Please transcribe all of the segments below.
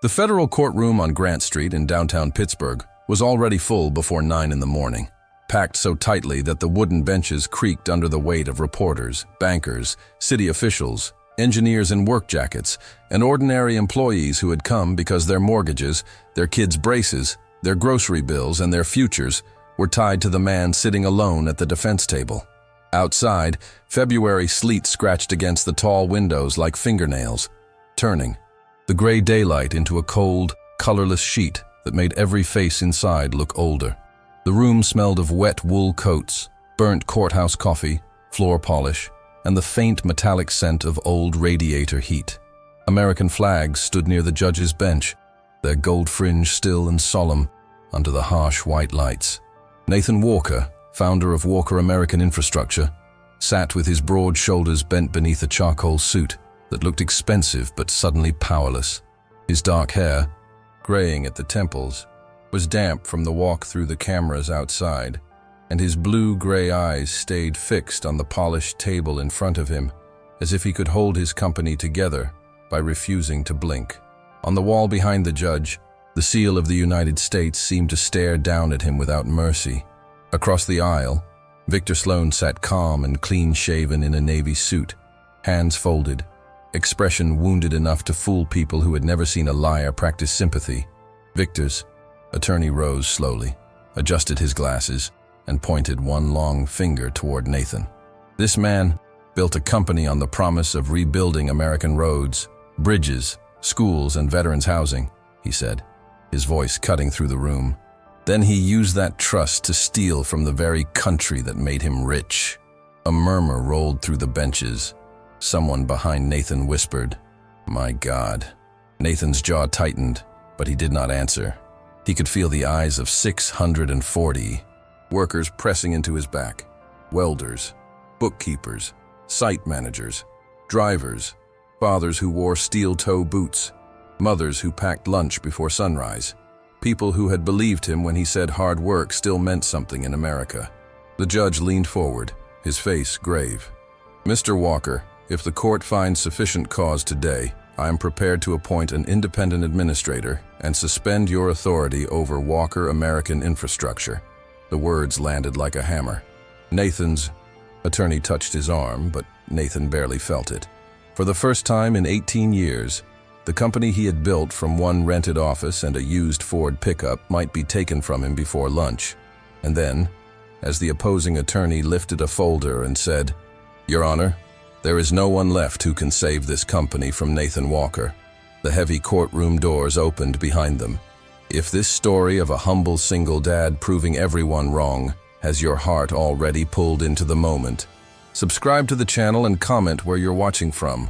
The federal courtroom on Grant Street in downtown Pittsburgh was already full before 9 in the morning, packed so tightly that the wooden benches creaked under the weight of reporters, bankers, city officials, engineers in work jackets, and ordinary employees who had come because their mortgages, their kids' braces, their grocery bills, and their futures were tied to the man sitting alone at the defense table. Outside, February sleet scratched against the tall windows like fingernails, turning the gray daylight into a cold, colorless sheet that made every face inside look older. The room smelled of wet wool coats, burnt courthouse coffee, floor polish, and the faint metallic scent of old radiator heat. American flags stood near the judge's bench, their gold fringe still and solemn under the harsh white lights. Nathan Walker, founder of Walker American Infrastructure, sat with his broad shoulders bent beneath a charcoal suit that looked expensive but suddenly powerless. His dark hair, graying at the temples, was damp from the walk through the cameras outside, and his blue-gray eyes stayed fixed on the polished table in front of him, as if he could hold his company together by refusing to blink. On the wall behind the judge, the seal of the United States seemed to stare down at him without mercy. Across the aisle, Victor Sloan sat calm and clean-shaven in a navy suit, hands folded, expression wounded enough to fool people who had never seen a liar practice sympathy. Victor's attorney rose slowly, adjusted his glasses, and pointed one long finger toward Nathan. This man built a company on the promise of rebuilding American roads, bridges, schools, and veterans housing, he said, his voice cutting through the room. Then he used that trust to steal from the very country that made him rich. A murmur rolled through the benches. Someone behind Nathan whispered, "My God." Nathan's jaw tightened, but he did not answer. He could feel the eyes of 640 workers pressing into his back. Welders, bookkeepers, site managers, drivers, fathers who wore steel-toe boots, mothers who packed lunch before sunrise, people who had believed him when he said hard work still meant something in America. The judge leaned forward, his face grave. "Mr. Walker, if the court finds sufficient cause today, I am prepared to appoint an independent administrator and suspend your authority over Walker American Infrastructure." The words landed like a hammer. Nathan's attorney touched his arm, but Nathan barely felt it. For the first time in 18 years, the company he had built from one rented office and a used Ford pickup might be taken from him before lunch. And then, as the opposing attorney lifted a folder and said, "Your Honor, there is no one left who can save this company from Nathan Walker," the heavy courtroom doors opened behind them. If this story of a humble single dad proving everyone wrong has your heart already pulled into the moment, subscribe to the channel and comment where you're watching from.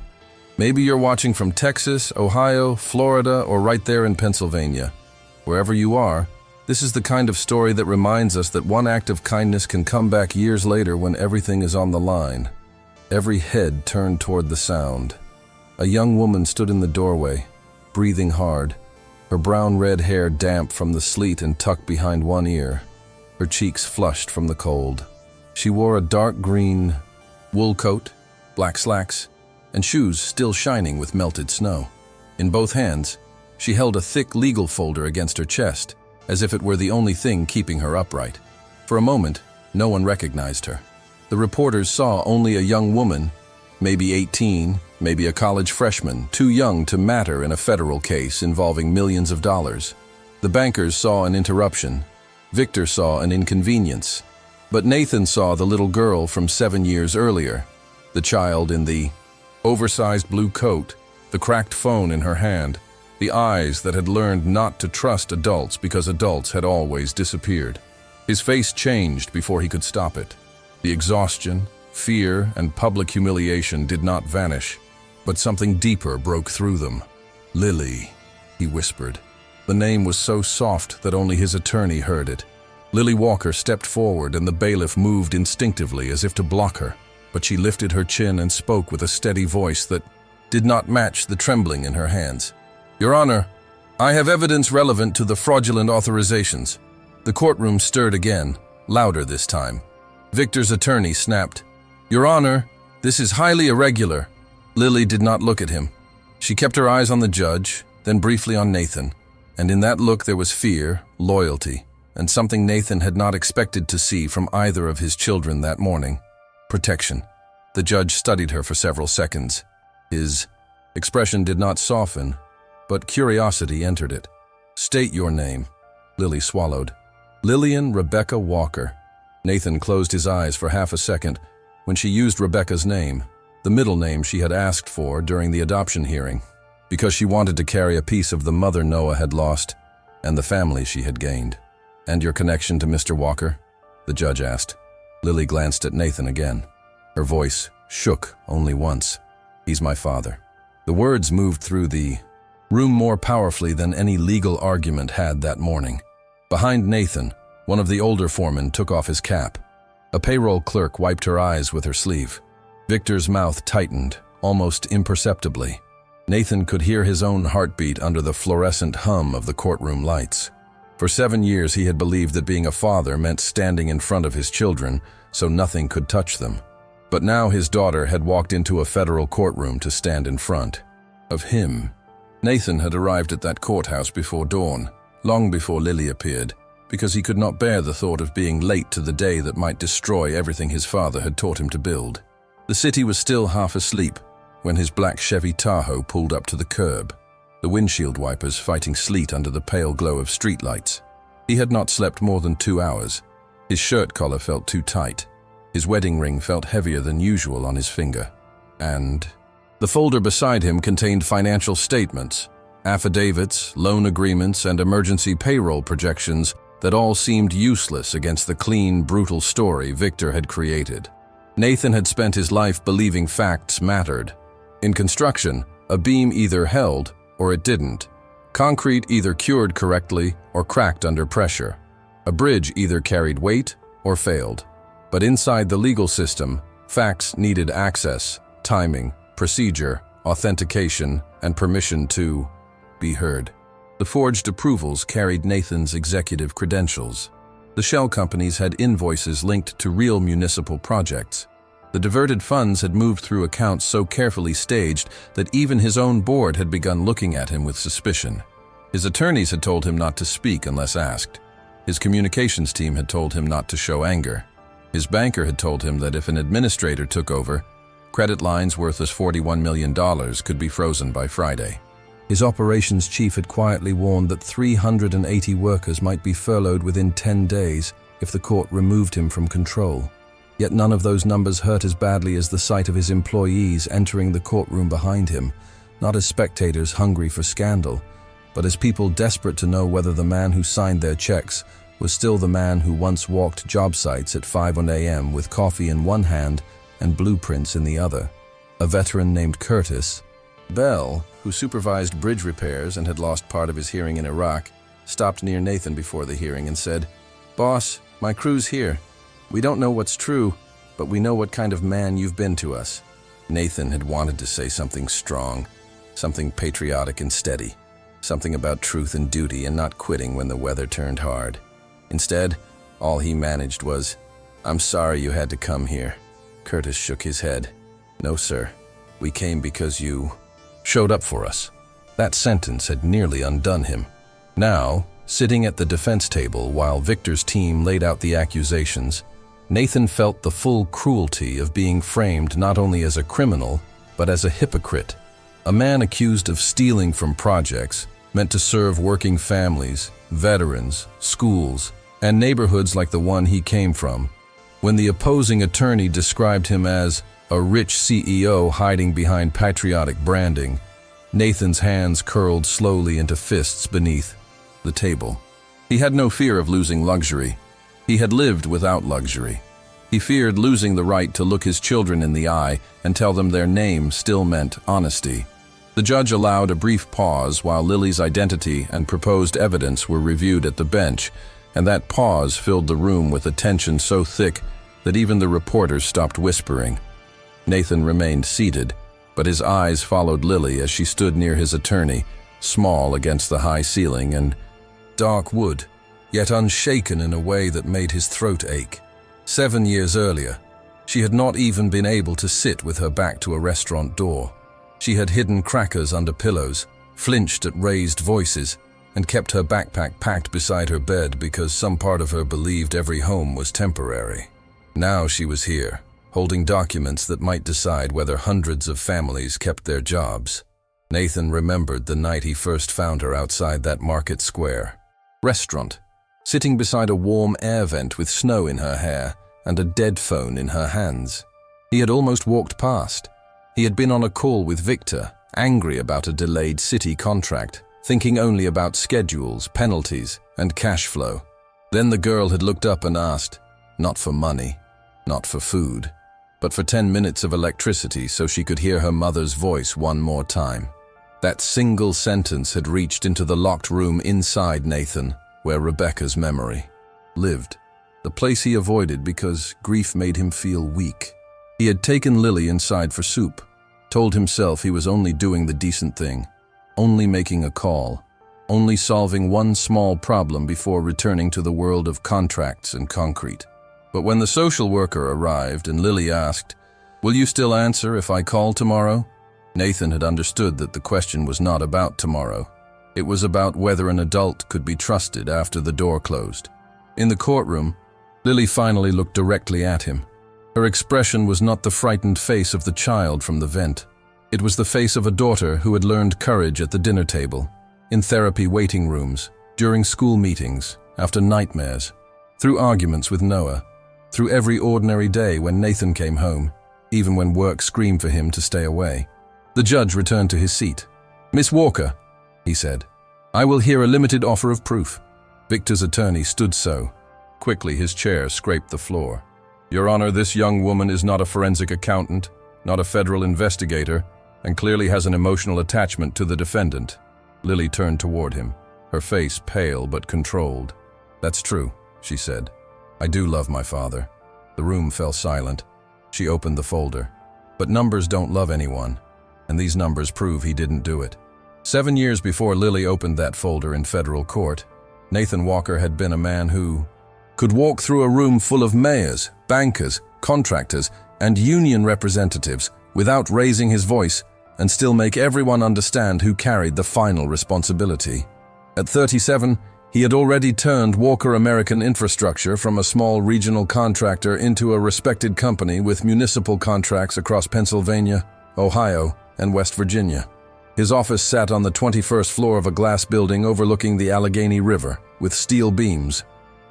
Maybe you're watching from Texas, Ohio, Florida, or right there in Pennsylvania. Wherever you are, this is the kind of story that reminds us that one act of kindness can come back years later when everything is on the line. Every head turned toward the sound. A young woman stood in the doorway, breathing hard, her brown-red hair damp from the sleet and tucked behind one ear, her cheeks flushed from the cold. She wore a dark green wool coat, black slacks, and shoes still shining with melted snow. In both hands, she held a thick legal folder against her chest, as if it were the only thing keeping her upright. For a moment, no one recognized her. The reporters saw only a young woman, maybe 18, maybe a college freshman, too young to matter in a federal case involving millions of dollars. The bankers saw an interruption. Victor saw an inconvenience. But Nathan saw the little girl from 7 years earlier, the child in the oversized blue coat, the cracked phone in her hand, the eyes that had learned not to trust adults because adults had always disappeared. His face changed before he could stop it. The exhaustion, fear, and public humiliation did not vanish, but something deeper broke through them. "Lily," he whispered. The name was so soft that only his attorney heard it. Lily Walker stepped forward and the bailiff moved instinctively as if to block her, but she lifted her chin and spoke with a steady voice that did not match the trembling in her hands. "Your Honor, I have evidence relevant to the fraudulent authorizations." The courtroom stirred again, louder this time. Victor's attorney snapped, "Your Honor, this is highly irregular." Lily did not look at him. She kept her eyes on the judge, then briefly on Nathan, and in that look there was fear, loyalty, and something Nathan had not expected to see from either of his children that morning: protection. The judge studied her for several seconds. His expression did not soften, but curiosity entered it. "State your name." Lily swallowed. "Lillian Rebecca Walker." Nathan closed his eyes for half a second when she used Rebecca's name, the middle name she had asked for during the adoption hearing, because she wanted to carry a piece of the mother Noah had lost and the family she had gained. "And your connection to Mr. Walker?" the judge asked. Lily glanced at Nathan again. Her voice shook only once. "He's my father." The words moved through the room more powerfully than any legal argument had that morning. Behind Nathan, one of the older foremen took off his cap. A payroll clerk wiped her eyes with her sleeve. Victor's mouth tightened, almost imperceptibly. Nathan could hear his own heartbeat under the fluorescent hum of the courtroom lights. For 7 years he had believed that being a father meant standing in front of his children so nothing could touch them. But now his daughter had walked into a federal courtroom to stand in front of him. Nathan had arrived at that courthouse before dawn, long before Lily appeared, because he could not bear the thought of being late to the day that might destroy everything his father had taught him to build. The city was still half asleep when his black Chevy Tahoe pulled up to the curb, the windshield wipers fighting sleet under the pale glow of streetlights. He had not slept more than 2 hours. His shirt collar felt too tight. His wedding ring felt heavier than usual on his finger. And the folder beside him contained financial statements, affidavits, loan agreements, and emergency payroll projections that all seemed useless against the clean, brutal story Victor had created. Nathan had spent his life believing facts mattered. In construction, a beam either held or it didn't. Concrete either cured correctly or cracked under pressure. A bridge either carried weight or failed. But inside the legal system, facts needed access, timing, procedure, authentication, and permission to be heard. The forged approvals carried Nathan's executive credentials. The shell companies had invoices linked to real municipal projects. The diverted funds had moved through accounts so carefully staged that even his own board had begun looking at him with suspicion. His attorneys had told him not to speak unless asked. His communications team had told him not to show anger. His banker had told him that if an administrator took over, credit lines worth as $41 million could be frozen by Friday. His operations chief had quietly warned that 380 workers might be furloughed within 10 days if the court removed him from control. Yet none of those numbers hurt as badly as the sight of his employees entering the courtroom behind him, not as spectators hungry for scandal, but as people desperate to know whether the man who signed their checks was still the man who once walked job sites at 5 a.m. with coffee in one hand and blueprints in the other. A veteran named Curtis Bell, who supervised bridge repairs and had lost part of his hearing in Iraq, stopped near Nathan before the hearing and said, "Boss, my crew's here. We don't know what's true, but we know what kind of man you've been to us." Nathan had wanted to say something strong, something patriotic and steady, something about truth and duty and not quitting when the weather turned hard. Instead, all he managed was, "I'm sorry you had to come here." Curtis shook his head. "No, sir. We came because you showed up for us." That sentence had nearly undone him. Now, sitting at the defense table while Victor's team laid out the accusations, Nathan felt the full cruelty of being framed not only as a criminal, but as a hypocrite. A man accused of stealing from projects meant to serve working families, veterans, schools, and neighborhoods like the one he came from. When the opposing attorney described him as a rich CEO hiding behind patriotic branding, Nathan's hands curled slowly into fists beneath the table. He had no fear of losing luxury. He had lived without luxury. He feared losing the right to look his children in the eye and tell them their name still meant honesty. The judge allowed a brief pause while Lily's identity and proposed evidence were reviewed at the bench, and that pause filled the room with a tension so thick that even the reporters stopped whispering. Nathan remained seated, but his eyes followed Lily as she stood near his attorney, small against the high ceiling and dark wood, yet unshaken in a way that made his throat ache. 7 years earlier, she had not even been able to sit with her back to a restaurant door. She had hidden crackers under pillows, flinched at raised voices, and kept her backpack packed beside her bed because some part of her believed every home was temporary. Now she was here, holding documents that might decide whether hundreds of families kept their jobs. Nathan remembered the night he first found her outside that market square restaurant, sitting beside a warm air vent with snow in her hair and a dead phone in her hands. He had almost walked past. He had been on a call with Victor, angry about a delayed city contract, thinking only about schedules, penalties, and cash flow. Then the girl had looked up and asked, not for money, not for food, but for 10 minutes of electricity so she could hear her mother's voice one more time. That single sentence had reached into the locked room inside Nathan, where Rebecca's memory lived, the place he avoided because grief made him feel weak. He had taken Lily inside for soup, told himself he was only doing the decent thing, only making a call, only solving one small problem before returning to the world of contracts and concrete. But when the social worker arrived and Lily asked, "Will you still answer if I call tomorrow?" Nathan had understood that the question was not about tomorrow. It was about whether an adult could be trusted after the door closed. In the courtroom, Lily finally looked directly at him. Her expression was not the frightened face of the child from the vent. It was the face of a daughter who had learned courage at the dinner table, in therapy waiting rooms, during school meetings, after nightmares, through arguments with Noah, through every ordinary day when Nathan came home, even when work screamed for him to stay away. The judge returned to his seat. "Miss Walker," he said, "I will hear a limited offer of proof." Victor's attorney stood so. Quickly his chair scraped the floor. "Your Honor, this young woman is not a forensic accountant, not a federal investigator, and clearly has an emotional attachment to the defendant." Lily turned toward him, her face pale but controlled. "That's true," she said. "I do love my father." The room fell silent. She opened the folder. But numbers don't love anyone, and these numbers prove he didn't do it. 7 years before Lily opened that folder in federal court, Nathan Walker had been a man who could walk through a room full of mayors, bankers, contractors, and union representatives without raising his voice and still make everyone understand who carried the final responsibility. At 37, he had already turned Walker American Infrastructure from a small regional contractor into a respected company with municipal contracts across Pennsylvania, Ohio, and West Virginia. His office sat on the 21st floor of a glass building overlooking the Allegheny River, with steel beams,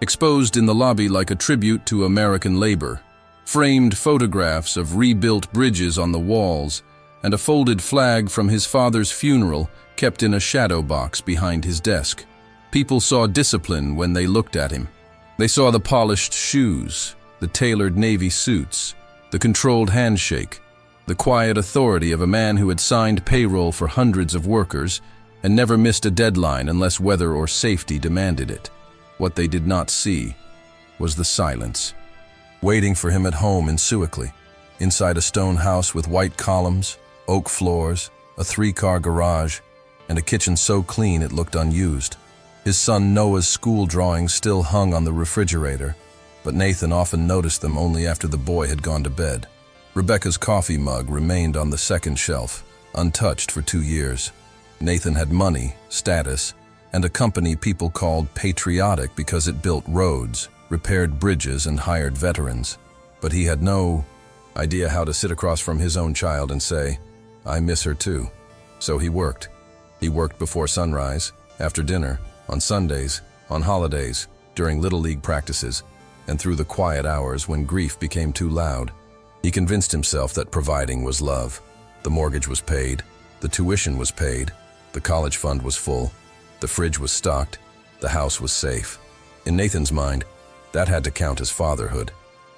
exposed in the lobby like a tribute to American labor, framed photographs of rebuilt bridges on the walls, and a folded flag from his father's funeral kept in a shadow box behind his desk. People saw discipline when they looked at him. They saw the polished shoes, the tailored navy suits, the controlled handshake, the quiet authority of a man who had signed payroll for hundreds of workers and never missed a deadline unless weather or safety demanded it. What they did not see was the silence, waiting for him at home in Sewickley, inside a stone house with white columns, oak floors, a 3-car garage, and a kitchen so clean it looked unused. His son Noah's school drawings still hung on the refrigerator, but Nathan often noticed them only after the boy had gone to bed. Rebecca's coffee mug remained on the second shelf, untouched for 2 years. Nathan had money, status, and a company people called patriotic because it built roads, repaired bridges, and hired veterans. But he had no idea how to sit across from his own child and say, "I miss her too." So he worked. He worked before sunrise, after dinner, on Sundays, on holidays, during Little League practices, and through the quiet hours when grief became too loud. He convinced himself that providing was love. The mortgage was paid, the tuition was paid, the college fund was full, the fridge was stocked, the house was safe. In Nathan's mind, that had to count as fatherhood,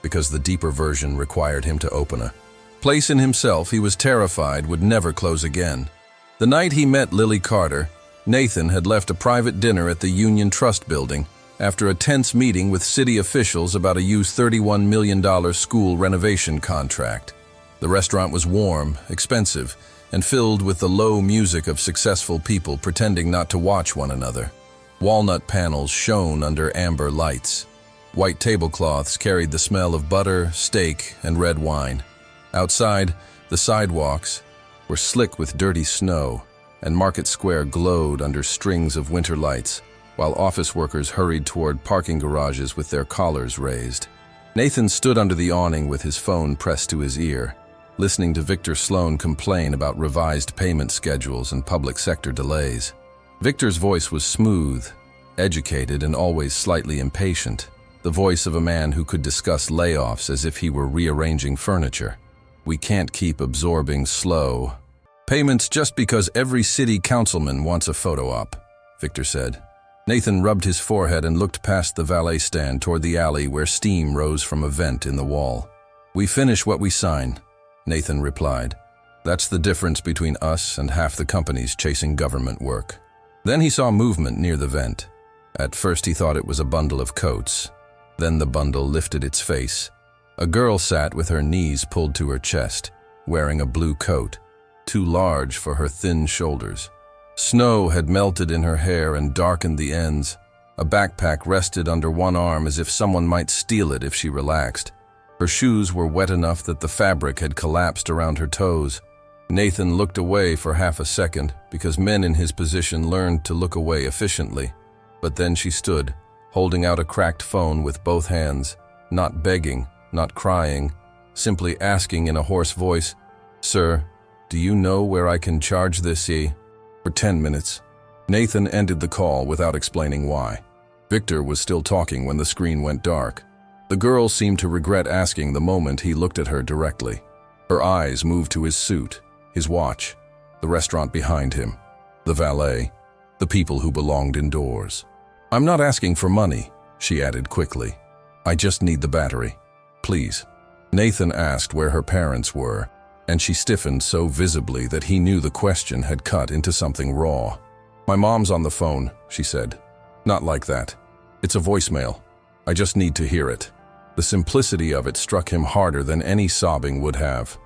because the deeper version required him to open a place in himself he was terrified would never close again. The night he met Lily Carter, Nathan had left a private dinner at the Union Trust Building after a tense meeting with city officials about a used $31 million school renovation contract. The restaurant was warm, expensive, and filled with the low music of successful people pretending not to watch one another. Walnut panels shone under amber lights. White tablecloths carried the smell of butter, steak, and red wine. Outside, the sidewalks were slick with dirty snow, and Market Square glowed under strings of winter lights, while office workers hurried toward parking garages with their collars raised. Nathan stood under the awning with his phone pressed to his ear, listening to Victor Sloan complain about revised payment schedules and public sector delays. Victor's voice was smooth, educated, and always slightly impatient, the voice of a man who could discuss layoffs as if he were rearranging furniture. "We can't keep absorbing slow payments just because every city councilman wants a photo op," Victor said. Nathan rubbed his forehead and looked past the valet stand toward the alley where steam rose from a vent in the wall. "We finish what we sign," Nathan replied. "That's the difference between us and half the companies chasing government work." Then he saw movement near the vent. At first he thought it was a bundle of coats. Then the bundle lifted its face. A girl sat with her knees pulled to her chest, wearing a blue coat, too large for her thin shoulders. Snow had melted in her hair and darkened the ends. A backpack rested under one arm as if someone might steal it if she relaxed. Her shoes were wet enough that the fabric had collapsed around her toes. Nathan looked away for half a second because men in his position learned to look away efficiently. But then she stood, holding out a cracked phone with both hands, not begging, not crying, simply asking in a hoarse voice, "Sir, do you know where I can charge this for 10 minutes?" Nathan ended the call without explaining why. Victor was still talking when the screen went dark. The girl seemed to regret asking the moment he looked at her directly. Her eyes moved to his suit, his watch, the restaurant behind him, the valet, the people who belonged indoors. "I'm not asking for money," she added quickly. "I just need the battery. Please." Nathan asked where her parents were, and she stiffened so visibly that he knew the question had cut into something raw. "My mom's on the phone," she said. "Not like that. It's a voicemail. I just need to hear it." The simplicity of it struck him harder than any sobbing would have.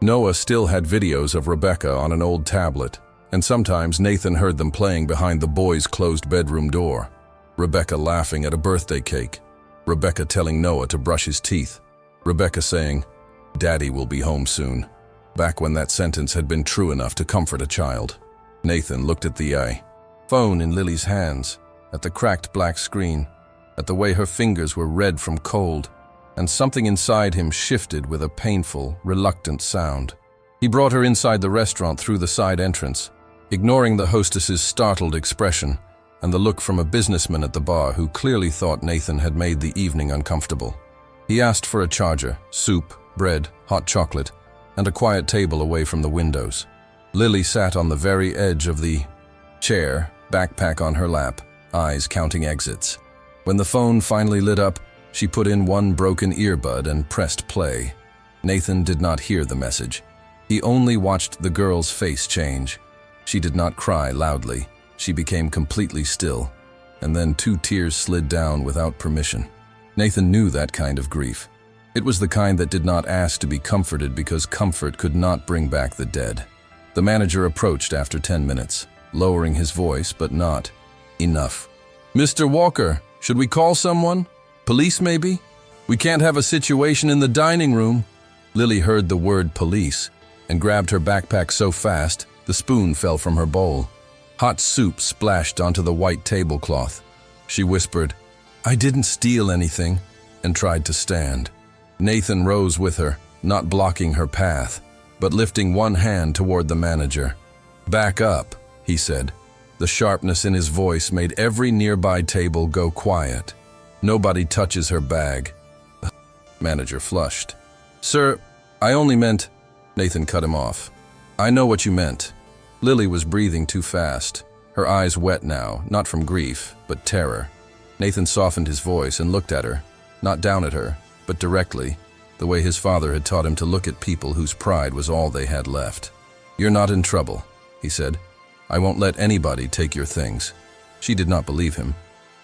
Noah still had videos of Rebecca on an old tablet, and sometimes Nathan heard them playing behind the boys' closed bedroom door. Rebecca laughing at a birthday cake. Rebecca telling Noah to brush his teeth. Rebecca saying, "Daddy will be home soon," back when that sentence had been true enough to comfort a child. Nathan looked at the phone in Lily's hands, at the cracked black screen, at the way her fingers were red from cold, and something inside him shifted with a painful, reluctant sound. He brought her inside the restaurant through the side entrance, ignoring the hostess's startled expression and the look from a businessman at the bar who clearly thought Nathan had made the evening uncomfortable. He asked for a charger, soup, bread, hot chocolate, and a quiet table away from the windows. Lily sat on the very edge of the chair, backpack on her lap, eyes counting exits. When the phone finally lit up, she put in one broken earbud and pressed play. Nathan did not hear the message. He only watched the girl's face change. She did not cry loudly. She became completely still, and then 2 tears slid down without permission. Nathan knew that kind of grief. It was the kind that did not ask to be comforted because comfort could not bring back the dead. The manager approached after 10 minutes, lowering his voice, but not enough. "Mr. Walker, should we call someone? Police, maybe? We can't have a situation in the dining room." Lily heard the word police and grabbed her backpack so fast the spoon fell from her bowl. Hot soup splashed onto the white tablecloth. She whispered, "I didn't steal anything," and tried to stand. Nathan rose with her, not blocking her path, but lifting one hand toward the manager. "Back up," he said. The sharpness in his voice made every nearby table go quiet. "Nobody touches her bag." The manager flushed. "Sir, I only meant—" Nathan cut him off. "I know what you meant." Lily was breathing too fast, her eyes wet now, not from grief, but terror. Nathan softened his voice and looked at her, not down at her, but directly, the way his father had taught him to look at people whose pride was all they had left. "You're not in trouble," he said. "I won't let anybody take your things." She did not believe him.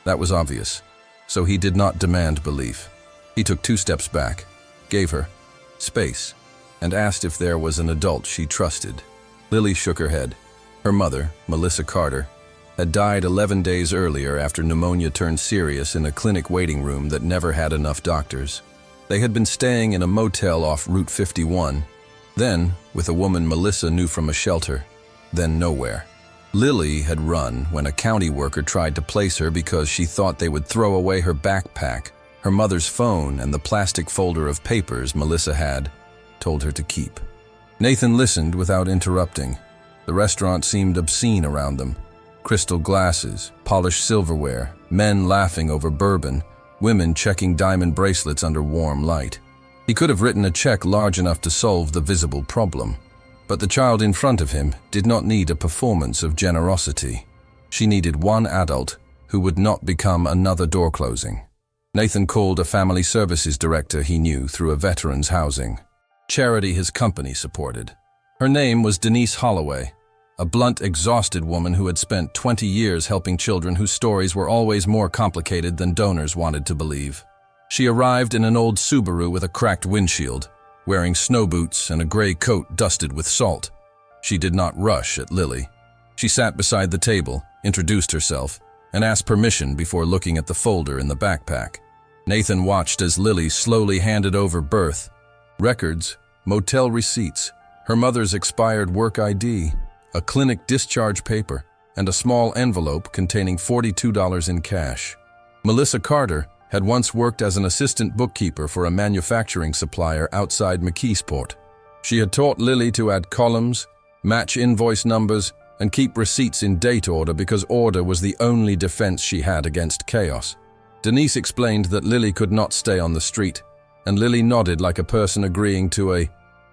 That was obvious. So he did not demand belief. He took 2 steps back, gave her space, and asked if there was an adult she trusted. Lily shook her head. Her mother, Melissa Carter, had died 11 days earlier after pneumonia turned serious in a clinic waiting room that never had enough doctors. They had been staying in a motel off Route 51, then with a woman Melissa knew from a shelter, then nowhere. Lily had run when a county worker tried to place her because she thought they would throw away her backpack, her mother's phone, and the plastic folder of papers Melissa had told her to keep. Nathan listened without interrupting. The restaurant seemed obscene around them. Crystal glasses, polished silverware, men laughing over bourbon, women checking diamond bracelets under warm light. He could have written a check large enough to solve the visible problem. But the child in front of him did not need a performance of generosity. She needed one adult who would not become another door closing. Nathan called a family services director he knew through a veterans housing charity his company supported. Her name was Denise Holloway, a blunt, exhausted woman who had spent 20 years helping children whose stories were always more complicated than donors wanted to believe. She arrived in an old Subaru with a cracked windshield, wearing snow boots and a gray coat dusted with salt. She did not rush at Lily. She sat beside the table, introduced herself, and asked permission before looking at the folder in the backpack. Nathan watched as Lily slowly handed over birth records, motel receipts, her mother's expired work ID, a clinic discharge paper, and a small envelope containing $42 in cash. Melissa Carter had once worked as an assistant bookkeeper for a manufacturing supplier outside McKeesport. She had taught Lily to add columns, match invoice numbers, and keep receipts in date order because order was the only defense she had against chaos. Denise explained that Lily could not stay on the street, and Lily nodded like a person agreeing to a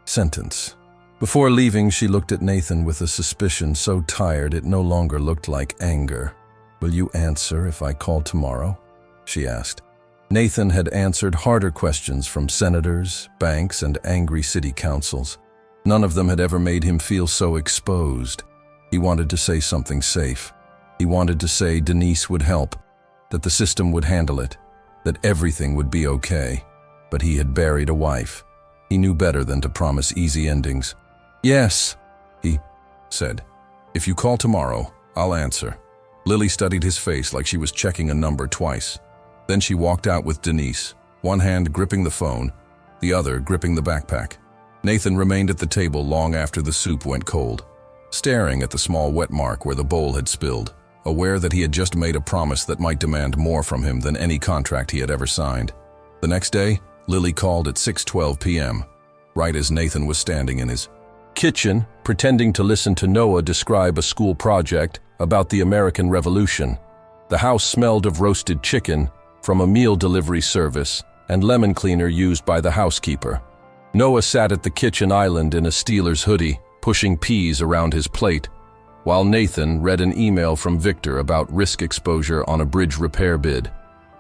sentence. Before leaving, she looked at Nathan with a suspicion so tired it no longer looked like anger. "Will you answer if I call tomorrow?" she asked. Nathan had answered harder questions from senators, banks, and angry city councils. None of them had ever made him feel so exposed. He wanted to say something safe. He wanted to say Denise would help, that the system would handle it, that everything would be okay. But he had buried a wife. He knew better than to promise easy endings. "Yes," he said. "If you call tomorrow, I'll answer." Lily studied his face like she was checking a number twice. Then she walked out with Denise, one hand gripping the phone, the other gripping the backpack. Nathan remained at the table long after the soup went cold, staring at the small wet mark where the bowl had spilled, aware that he had just made a promise that might demand more from him than any contract he had ever signed. The next day, Lily called at 6:12 p.m., right as Nathan was standing in his kitchen, pretending to listen to Noah describe a school project about the American Revolution. The house smelled of roasted chicken from a meal delivery service and lemon cleaner used by the housekeeper. Noah sat at the kitchen island in a Steelers hoodie, pushing peas around his plate, while Nathan read an email from Victor about risk exposure on a bridge repair bid.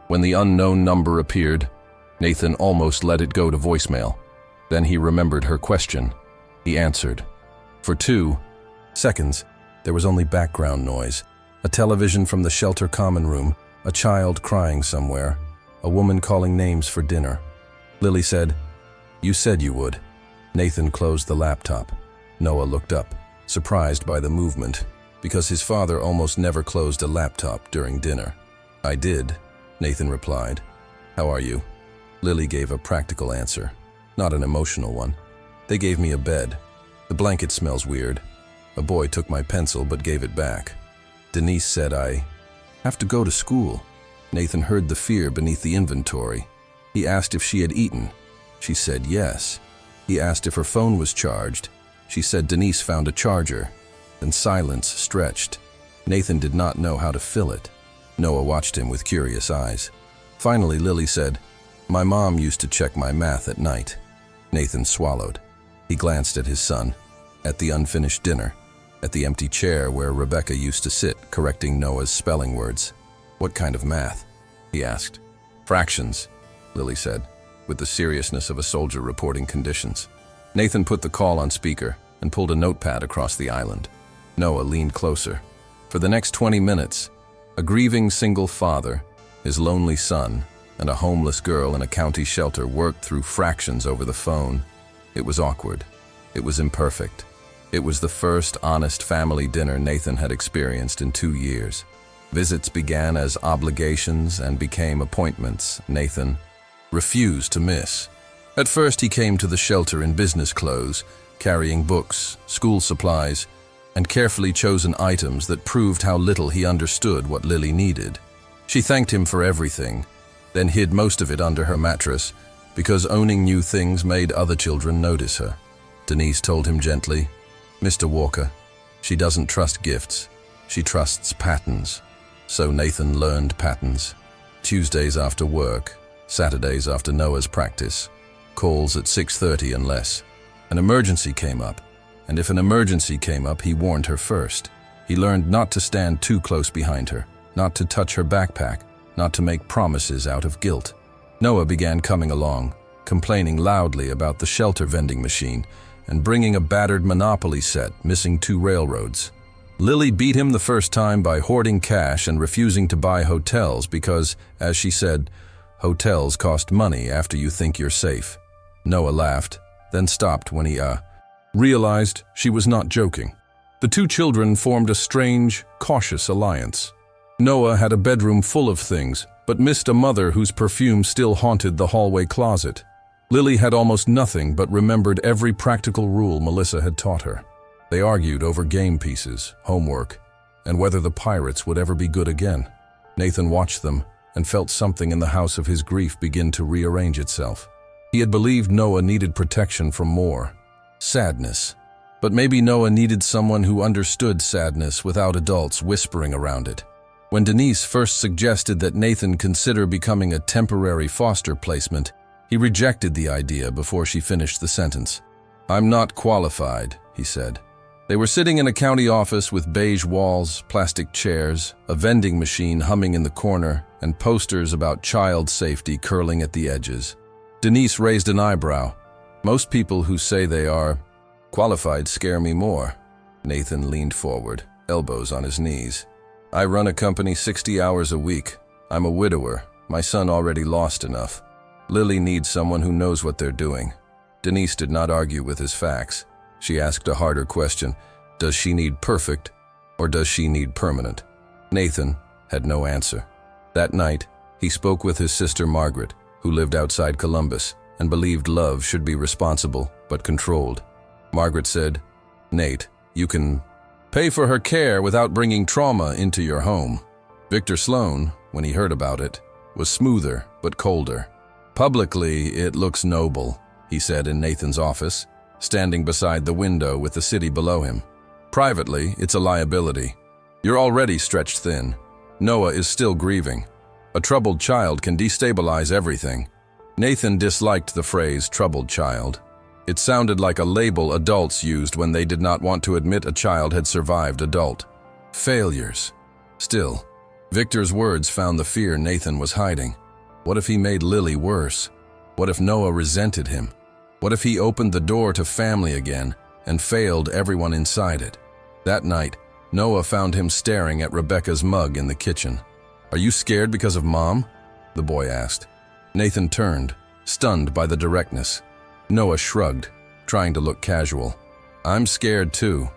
When the unknown number appeared, Nathan almost let it go to voicemail. Then he remembered her question. He answered. For 2 seconds, there was only background noise, a television from the shelter common room, a child crying somewhere, a woman calling names for dinner. Lily said, "You said you would." Nathan closed the laptop. Noah looked up, surprised by the movement, because his father almost never closed a laptop during dinner. "I did," Nathan replied. "How are you?" Lily gave a practical answer, not an emotional one. "They gave me a bed. The blanket smells weird. A boy took my pencil but gave it back. Denise said I have to go to school." Nathan heard the fear beneath the inventory. He asked if she had eaten. She said yes. He asked if her phone was charged. She said Denise found a charger. Then silence stretched. Nathan did not know how to fill it. Noah watched him with curious eyes. Finally, Lily said, "My mom used to check my math at night." Nathan swallowed. He glanced at his son, at the unfinished dinner, at the empty chair where Rebecca used to sit, correcting Noah's spelling words. "What kind of math?" he asked. "Fractions," Lily said, with the seriousness of a soldier reporting conditions. Nathan put the call on speaker and pulled a notepad across the island. Noah leaned closer. For the next 20 minutes, a grieving single father, his lonely son, and a homeless girl in a county shelter worked through fractions over the phone. It was awkward. It was imperfect. It was the first honest family dinner Nathan had experienced in 2 years. Visits began as obligations and became appointments Nathan refused to miss. At first he came to the shelter in business clothes, carrying books, school supplies, and carefully chosen items that proved how little he understood what Lily needed. She thanked him for everything, then hid most of it under her mattress, because owning new things made other children notice her. Denise told him gently, "Mr. Walker, she doesn't trust gifts, she trusts patterns." So Nathan learned patterns. Tuesdays after work, Saturdays after Noah's practice, calls at 6:30 unless an emergency came up. And if an emergency came up, he warned her first. He learned not to stand too close behind her, not to touch her backpack, not to make promises out of guilt. Noah began coming along, complaining loudly about the shelter vending machine and bringing a battered Monopoly set missing 2 railroads. Lily beat him the first time by hoarding cash and refusing to buy hotels because, as she said, hotels cost money after you think you're safe. Noah laughed, then stopped when he realized she was not joking. The 2 children formed a strange, cautious alliance. Noah had a bedroom full of things, but missed a mother whose perfume still haunted the hallway closet. Lily had almost nothing but remembered every practical rule Melissa had taught her. They argued over game pieces, homework, and whether the pirates would ever be good again. Nathan watched them and felt something in the house of his grief begin to rearrange itself. He had believed Noah needed protection from more sadness. But maybe Noah needed someone who understood sadness without adults whispering around it. When Denise first suggested that Nathan consider becoming a temporary foster placement, he rejected the idea before she finished the sentence. "I'm not qualified," he said. They were sitting in a county office with beige walls, plastic chairs, a vending machine humming in the corner, and posters about child safety curling at the edges. Denise raised an eyebrow. "Most people who say they are qualified scare me more." Nathan leaned forward, elbows on his knees. "I run a company 60 hours a week. I'm a widower. My son already lost enough. Lily needs someone who knows what they're doing." Denise did not argue with his facts. She asked a harder question. Does she need perfect, or does she need permanent? Nathan had no answer. That night, he spoke with his sister Margaret, who lived outside Columbus and believed love should be responsible but controlled. Margaret said, "Nate, you can pay for her care without bringing trauma into your home." Victor Sloan, when he heard about it, was smoother but colder. "Publicly, it looks noble," he said in Nathan's office, standing beside the window with the city below him. "Privately, it's a liability. You're already stretched thin. Noah is still grieving. A troubled child can destabilize everything." Nathan disliked the phrase troubled child. It sounded like a label adults used when they did not want to admit a child had survived adult failures. Still, Victor's words found the fear Nathan was hiding. What if he made Lily worse? What if Noah resented him? What if he opened the door to family again and failed everyone inside it? That night, Noah found him staring at Rebecca's mug in the kitchen. "Are you scared because of Mom?" the boy asked. Nathan turned, stunned by the directness. Noah shrugged, trying to look casual. "I'm scared too,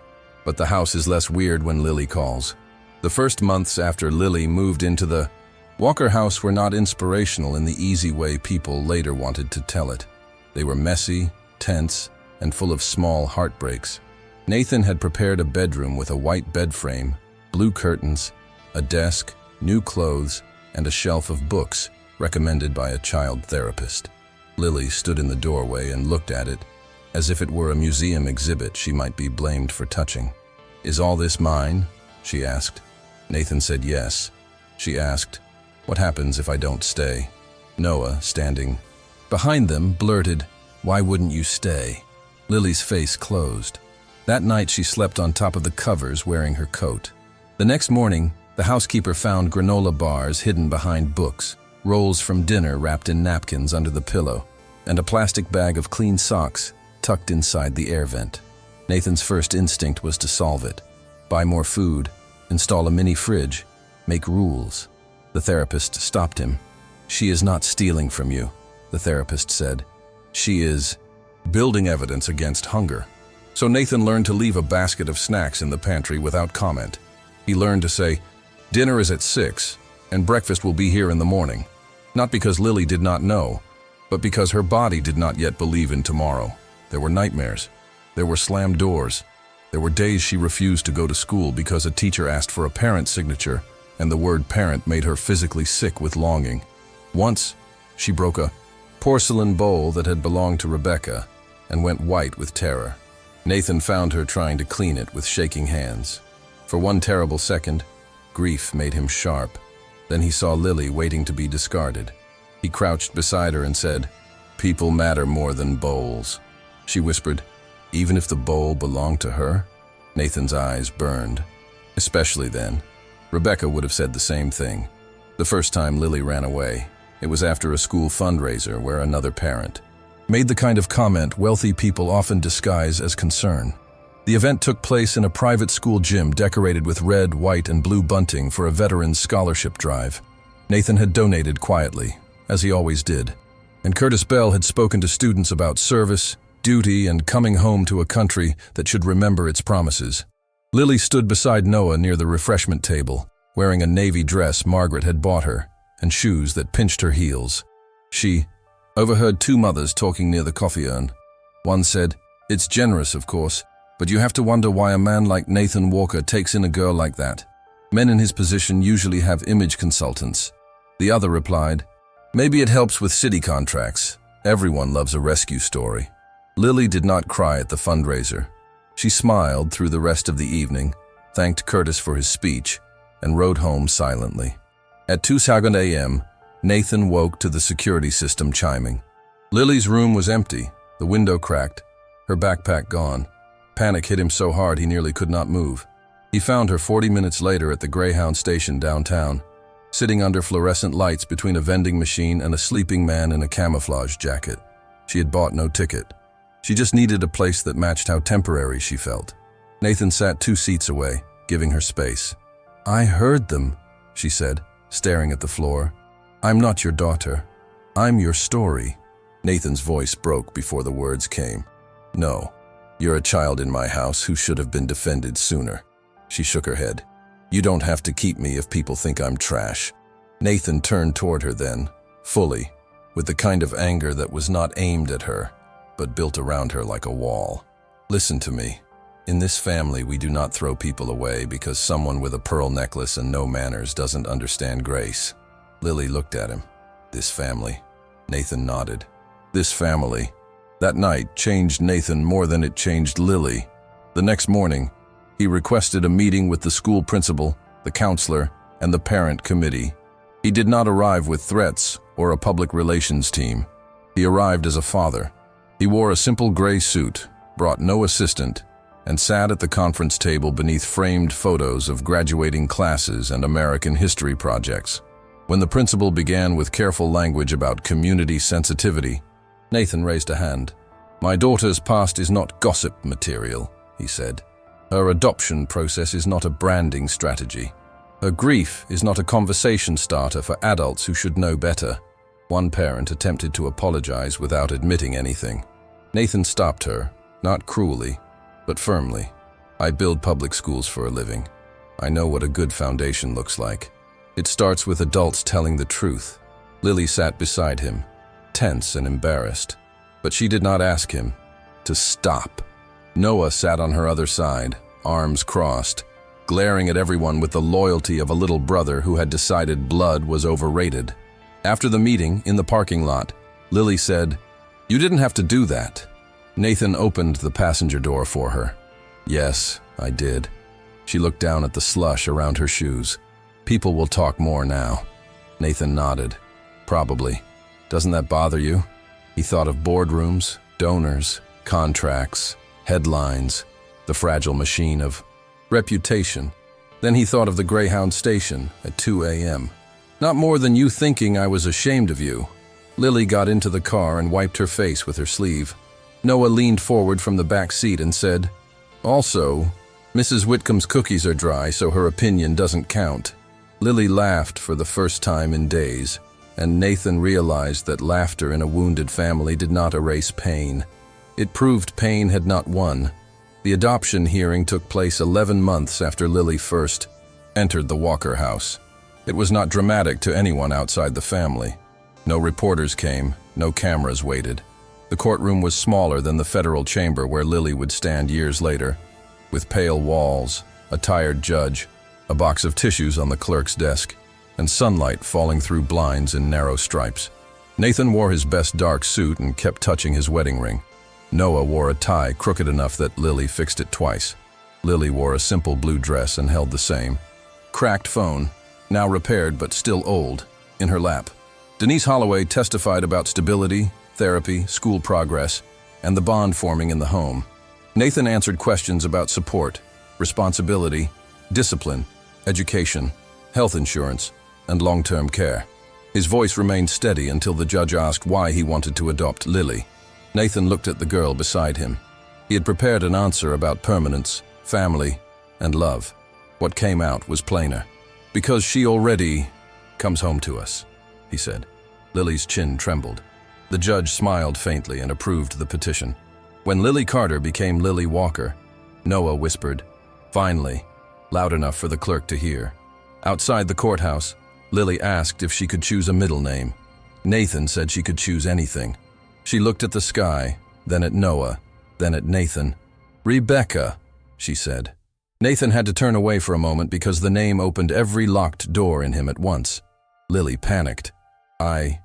but the house is less weird when Lily calls." The first months after Lily moved into the Walker house were not inspirational in the easy way people later wanted to tell it. They were messy, tense, and full of small heartbreaks. Nathan had prepared a bedroom with a white bed frame, blue curtains, a desk, new clothes, and a shelf of books recommended by a child therapist. Lily stood in the doorway and looked at it, as if it were a museum exhibit she might be blamed for touching. "Is all this mine?" she asked. Nathan said yes. She asked, "What happens if I don't stay?" Noah, standing behind them, blurted, "Why wouldn't you stay?" Lily's face closed. That night she slept on top of the covers wearing her coat. The next morning, the housekeeper found granola bars hidden behind books, rolls from dinner wrapped in napkins under the pillow, and a plastic bag of clean socks tucked inside the air vent. Nathan's first instinct was to solve it. Buy more food, install a mini fridge, make rules. The therapist stopped him. "She is not stealing from you," the therapist said. "She is building evidence against hunger." So Nathan learned to leave a basket of snacks in the pantry without comment. He learned to say, "Dinner is at 6, and breakfast will be here in the morning." Not because Lily did not know, but because her body did not yet believe in tomorrow. There were nightmares. There were slammed doors. There were days she refused to go to school because a teacher asked for a parent signature, and the word parent made her physically sick with longing. Once, she broke a porcelain bowl that had belonged to Rebecca and went white with terror. Nathan found her trying to clean it with shaking hands. For one terrible second, grief made him sharp. Then he saw Lily waiting to be discarded. He crouched beside her and said, "People matter more than bowls." She whispered, "Even if the bowl belonged to her?" Nathan's eyes burned. Especially then. Rebecca would have said the same thing. The first time Lily ran away, it was after a school fundraiser where another parent made the kind of comment wealthy people often disguise as concern. The event took place in a private school gym decorated with red, white, and blue bunting for a veterans scholarship drive. Nathan had donated quietly, as he always did, and Curtis Bell had spoken to students about service, duty, and coming home to a country that should remember its promises. Lily stood beside Noah near the refreshment table, wearing a navy dress Margaret had bought her, and shoes that pinched her heels. She overheard two mothers talking near the coffee urn. One said, "It's generous, of course, but you have to wonder why a man like Nathan Walker takes in a girl like that. Men in his position usually have image consultants." The other replied, "Maybe it helps with city contracts. Everyone loves a rescue story." Lily did not cry at the fundraiser. She smiled through the rest of the evening, thanked Curtis for his speech, and rode home silently. At 2:00 a.m., Nathan woke to the security system chiming. Lily's room was empty, the window cracked, her backpack gone. Panic hit him so hard he nearly could not move. He found her 40 minutes later at the Greyhound station downtown, sitting under fluorescent lights between a vending machine and a sleeping man in a camouflage jacket. She had bought no ticket. She just needed a place that matched how temporary she felt. Nathan sat 2 seats away, giving her space. "I heard them," she said, staring at the floor. "I'm not your daughter. I'm your story." Nathan's voice broke before the words came. "No, you're a child in my house who should have been defended sooner." She shook her head. "You don't have to keep me if people think I'm trash." Nathan turned toward her then, fully, with the kind of anger that was not aimed at her, but built around her like a wall. "Listen to me. In this family, we do not throw people away because someone with a pearl necklace and no manners doesn't understand grace." Lily looked at him. "This family?" Nathan nodded. "This family." That night changed Nathan more than it changed Lily. The next morning, he requested a meeting with the school principal, the counselor, and the parent committee. He did not arrive with threats or a public relations team. He arrived as a father. He wore a simple gray suit, brought no assistant, and sat at the conference table beneath framed photos of graduating classes and American history projects. When the principal began with careful language about community sensitivity, Nathan raised a hand. "My daughter's past is not gossip material," he said. "Her adoption process is not a branding strategy. Her grief is not a conversation starter for adults who should know better." One parent attempted to apologize without admitting anything. Nathan stopped her, not cruelly, but firmly. "I build public schools for a living. I know what a good foundation looks like. It starts with adults telling the truth." Lily sat beside him, tense and embarrassed, but she did not ask him to stop. Noah sat on her other side, arms crossed, glaring at everyone with the loyalty of a little brother who had decided blood was overrated. After the meeting, in the parking lot, Lily said, "You didn't have to do that." Nathan opened the passenger door for her. "Yes, I did." She looked down at the slush around her shoes. "People will talk more now." Nathan nodded. "Probably. Doesn't that bother you?" He thought of boardrooms, donors, contracts, headlines, the fragile machine of reputation. Then he thought of the Greyhound station at 2 a.m. "Not more than you thinking I was ashamed of you." Lily got into the car and wiped her face with her sleeve. Noah leaned forward from the back seat and said, "Also, Mrs. Whitcomb's cookies are dry, so her opinion doesn't count." Lily laughed for the first time in days, and Nathan realized that laughter in a wounded family did not erase pain. It proved pain had not won. The adoption hearing took place 11 months after Lily first entered the Walker house. It was not dramatic to anyone outside the family. No reporters came, no cameras waited. The courtroom was smaller than the federal chamber where Lily would stand years later. with pale walls, a tired judge, a box of tissues on the clerk's desk, and sunlight falling through blinds in narrow stripes. Nathan wore his best dark suit and kept touching his wedding ring. Noah wore a tie crooked enough that Lily fixed it twice. Lily wore a simple blue dress and held the same cracked phone, now repaired but still old, in her lap. Denise Holloway testified about stability, therapy, school progress, and the bond forming in the home. Nathan answered questions about support, responsibility, discipline, education, health insurance, and long-term care. His voice remained steady until the judge asked why he wanted to adopt Lily. Nathan looked at the girl beside him. He had prepared an answer about permanence, family, and love. What came out was plainer. "Because she already comes home to us," he said. Lily's chin trembled. The judge smiled faintly and approved the petition. When Lily Carter became Lily Walker, Noah whispered, "Finally," loud enough for the clerk to hear. Outside the courthouse, Lily asked if she could choose a middle name. Nathan said she could choose anything. She looked at the sky, then at Noah, then at Nathan. "Rebecca," she said. Nathan had to turn away for a moment because the name opened every locked door in him at once. Lily panicked. "I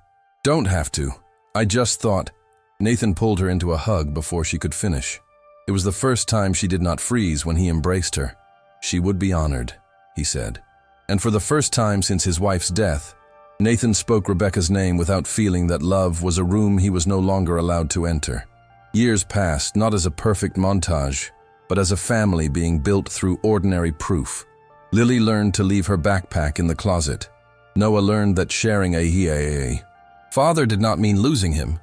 don't have to. I just thought—" Nathan pulled her into a hug before she could finish. It was the first time she did not freeze when he embraced her. "She would be honored," he said. And for the first time since his wife's death, Nathan spoke Rebecca's name without feeling that love was a room he was no longer allowed to enter. Years passed, not as a perfect montage, but as a family being built through ordinary proof. Lily learned to leave her backpack in the closet. Noah learned that sharing a father did not mean losing him.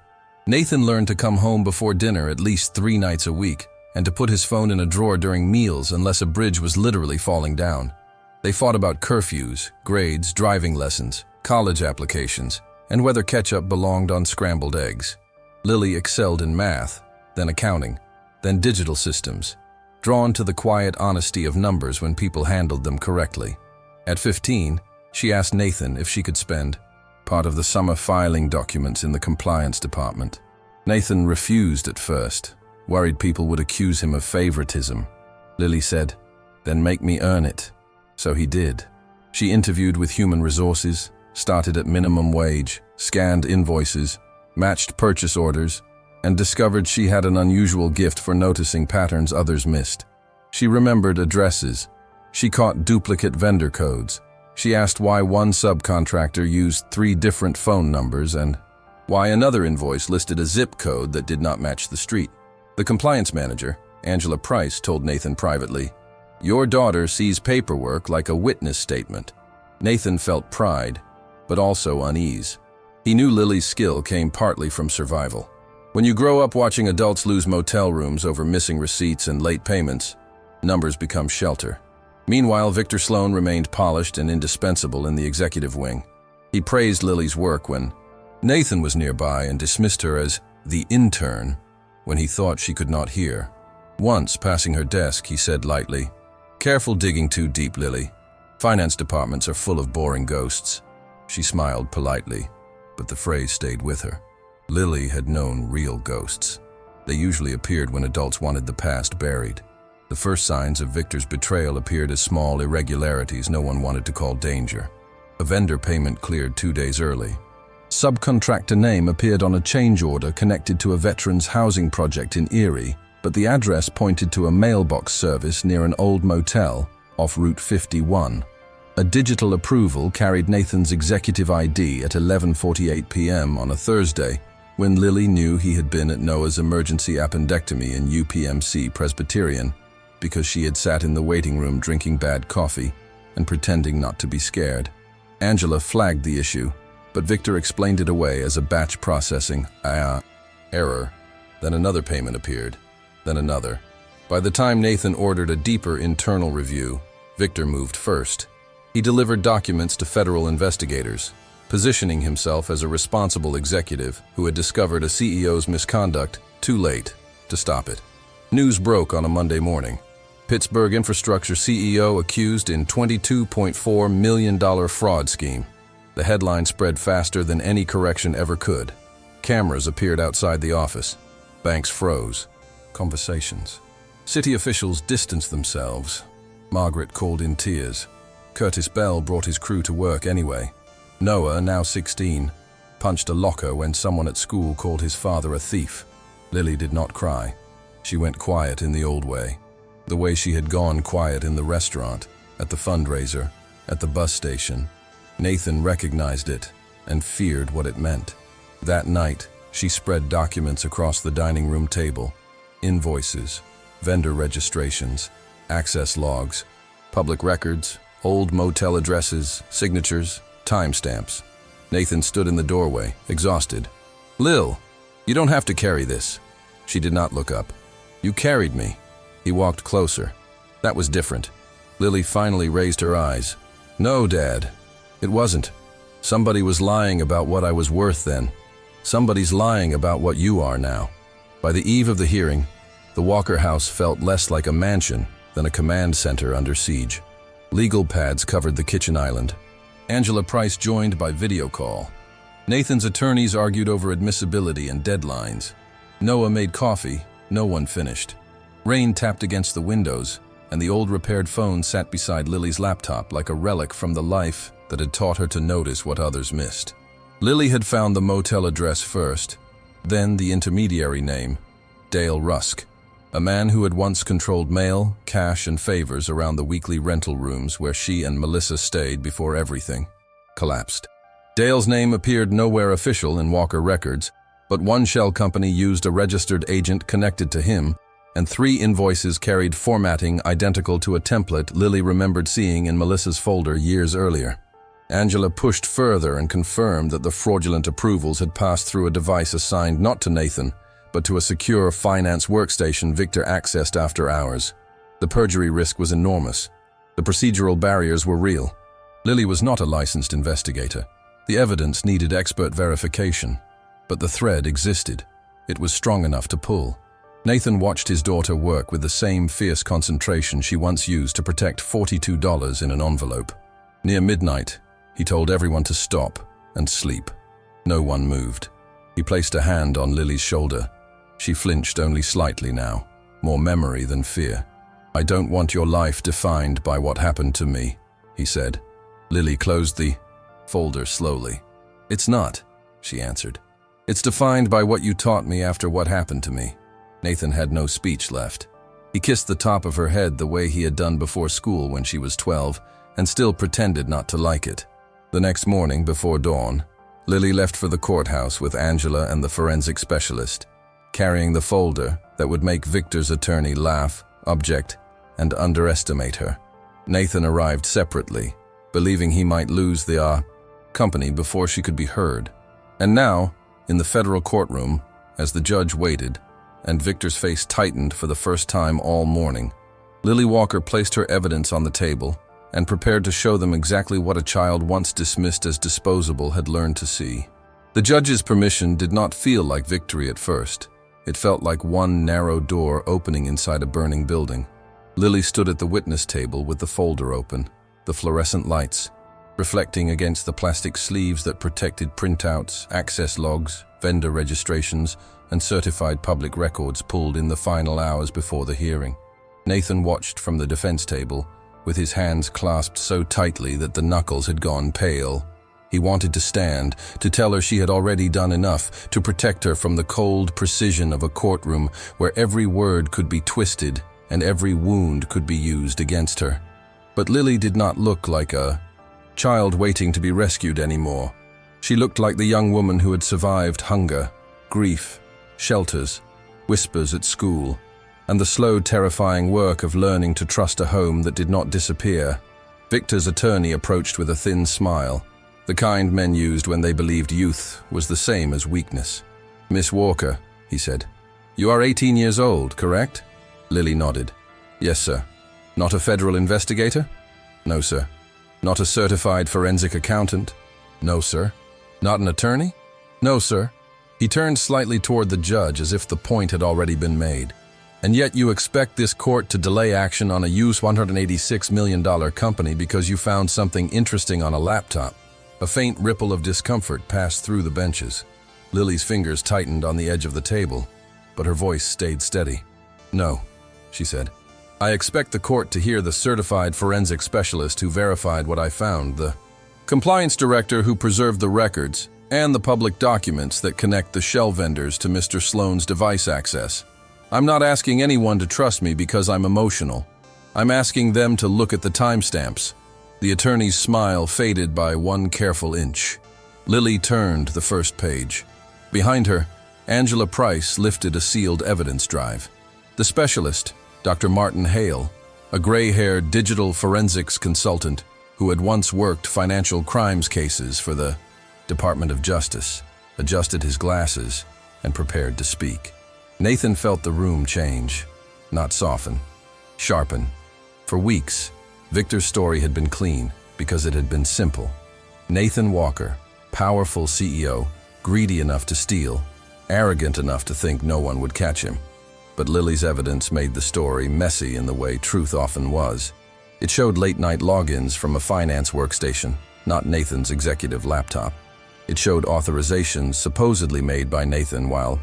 Nathan learned to come home before dinner at least 3 nights a week, and to put his phone in a drawer during meals unless a bridge was literally falling down. They fought about curfews, grades, driving lessons, college applications, and whether ketchup belonged on scrambled eggs. Lily excelled in math, then accounting, then digital systems, drawn to the quiet honesty of numbers when people handled them correctly. At 15, she asked Nathan if she could spend part of the summer filing documents in the compliance department. Nathan refused at first, worried people would accuse him of favoritism. Lily said, "Then make me earn it." So he did. She interviewed with human resources, started at minimum wage, scanned invoices, matched purchase orders, and discovered she had an unusual gift for noticing patterns others missed. She remembered addresses. She caught duplicate vendor codes. She asked why one subcontractor used 3 different phone numbers and why another invoice listed a zip code that did not match the street. The compliance manager, Angela Price, told Nathan privately, "Your daughter sees paperwork like a witness statement." Nathan felt pride, but also unease. He knew Lily's skill came partly from survival. When you grow up watching adults lose motel rooms over missing receipts and late payments, numbers become shelter. Meanwhile, Victor Sloan remained polished and indispensable in the executive wing. He praised Lily's work when Nathan was nearby and dismissed her as the intern when he thought she could not hear. Once, passing her desk, he said lightly, "Careful digging too deep, Lily. Finance departments are full of boring ghosts." She smiled politely, but the phrase stayed with her. Lily had known real ghosts. They usually appeared when adults wanted the past buried. The first signs of Victor's betrayal appeared as small irregularities no one wanted to call danger. A vendor payment cleared 2 days early. Subcontractor name appeared on a change order connected to a veterans housing project in Erie, but the address pointed to a mailbox service near an old motel off Route 51. A digital approval carried Nathan's executive ID at 11:48 p.m. on a Thursday, when Lily knew he had been at Noah's emergency appendectomy in UPMC Presbyterian because she had sat in the waiting room drinking bad coffee and pretending not to be scared. Angela flagged the issue, but Victor explained it away as a batch processing error. Then another payment appeared, then another. By the time Nathan ordered a deeper internal review, Victor moved first. He delivered documents to federal investigators, positioning himself as a responsible executive who had discovered a CEO's misconduct too late to stop it. News broke on a Monday morning. Pittsburgh Infrastructure CEO accused in $22.4 million fraud scheme. The headline spread faster than any correction ever could. Cameras appeared outside the office. Banks froze. Conversations. City officials distanced themselves. Margaret called in tears. Curtis Bell brought his crew to work anyway. Noah, now 16, punched a locker when someone at school called his father a thief. Lily did not cry. She went quiet in the old way. The way she had gone quiet in the restaurant, at the fundraiser, at the bus station. Nathan recognized it and feared what it meant. That night, she spread documents across the dining room table. Invoices, vendor registrations, access logs, public records, old motel addresses, signatures, timestamps. Nathan stood in the doorway, exhausted. "Lil, you don't have to carry this." She did not look up. "You carried me." He walked closer. That was different. Lily finally raised her eyes. "No, Dad. It wasn't. Somebody was lying about what I was worth then. Somebody's lying about what you are now." By the eve of the hearing, the Walker house felt less like a mansion than a command center under siege. Legal pads covered the kitchen island. Angela Price joined by video call. Nathan's attorneys argued over admissibility and deadlines. Noah made coffee. No one finished. Rain tapped against the windows, and the old repaired phone sat beside Lily's laptop like a relic from the life that had taught her to notice what others missed. Lily had found the motel address first, then the intermediary name, Dale Rusk, a man who had once controlled mail, cash, and favors around the weekly rental rooms where she and Melissa stayed before everything collapsed. Dale's name appeared nowhere official in Walker records, but one shell company used a registered agent connected to him, and 3 invoices carried formatting identical to a template Lily remembered seeing in Melissa's folder years earlier. Angela pushed further and confirmed that the fraudulent approvals had passed through a device assigned not to Nathan, but to a secure finance workstation Victor accessed after hours. The perjury risk was enormous. The procedural barriers were real. Lily was not a licensed investigator. The evidence needed expert verification, but the thread existed. It was strong enough to pull. Nathan watched his daughter work with the same fierce concentration she once used to protect $42 in an envelope. Near midnight, he told everyone to stop and sleep. No one moved. He placed a hand on Lily's shoulder. She flinched only slightly now, more memory than fear. "I don't want your life defined by what happened to me," he said. Lily closed the folder slowly. "It's not," she answered. "It's defined by what you taught me after what happened to me." Nathan had no speech left. He kissed the top of her head the way he had done before school when she was 12, and still pretended not to like it. The next morning, before dawn, Lily left for the courthouse with Angela and the forensic specialist, carrying the folder that would make Victor's attorney laugh, object, and underestimate her. Nathan arrived separately, believing he might lose the company before she could be heard. And now, in the federal courtroom, as the judge waited, and Victor's face tightened for the first time all morning, Lily Walker placed her evidence on the table and prepared to show them exactly what a child once dismissed as disposable had learned to see. The judge's permission did not feel like victory at first. It felt like one narrow door opening inside a burning building. Lily stood at the witness table with the folder open, the fluorescent lights, reflecting against the plastic sleeves that protected printouts, access logs, vendor registrations, and certified public records pulled in the final hours before the hearing. Nathan watched from the defense table, with his hands clasped so tightly that the knuckles had gone pale. He wanted to stand, to tell her she had already done enough, to protect her from the cold precision of a courtroom where every word could be twisted and every wound could be used against her. But Lily did not look like a child waiting to be rescued anymore. She looked like the young woman who had survived hunger, grief, shelters, whispers at school, and the slow, terrifying work of learning to trust a home that did not disappear. Victor's attorney approached with a thin smile, the kind men used when they believed youth was the same as weakness. "Miss Walker," he said, "you are 18 years old, correct?" Lily nodded. "Yes, sir." "Not a federal investigator?" "No, sir." "Not a certified forensic accountant?" "No, sir." "Not an attorney?" "No, sir." He turned slightly toward the judge as if the point had already been made. "And yet you expect this court to delay action on a used $186 million company because you found something interesting on a laptop." A faint ripple of discomfort passed through the benches. Lily's fingers tightened on the edge of the table, but her voice stayed steady. "No, she said. "I expect the court to hear the certified forensic specialist who verified what I found, the compliance director who preserved the records, and the public documents that connect the shell vendors to Mr. Sloane's device access. I'm not asking anyone to trust me because I'm emotional. I'm asking them to look at the timestamps." The attorney's smile faded by one careful inch. Lily turned the first page. Behind her, Angela Price lifted a sealed evidence drive. The specialist, Dr. Martin Hale, a gray-haired digital forensics consultant who had once worked financial crimes cases for the Department of Justice, adjusted his glasses and prepared to speak. Nathan felt the room change, not soften, sharpen. For weeks, Victor's story had been clean because it had been simple. Nathan Walker, powerful CEO, greedy enough to steal, arrogant enough to think no one would catch him. But Lily's evidence made the story messy in the way truth often was. It showed late-night logins from a finance workstation, not Nathan's executive laptop. It showed authorizations supposedly made by Nathan while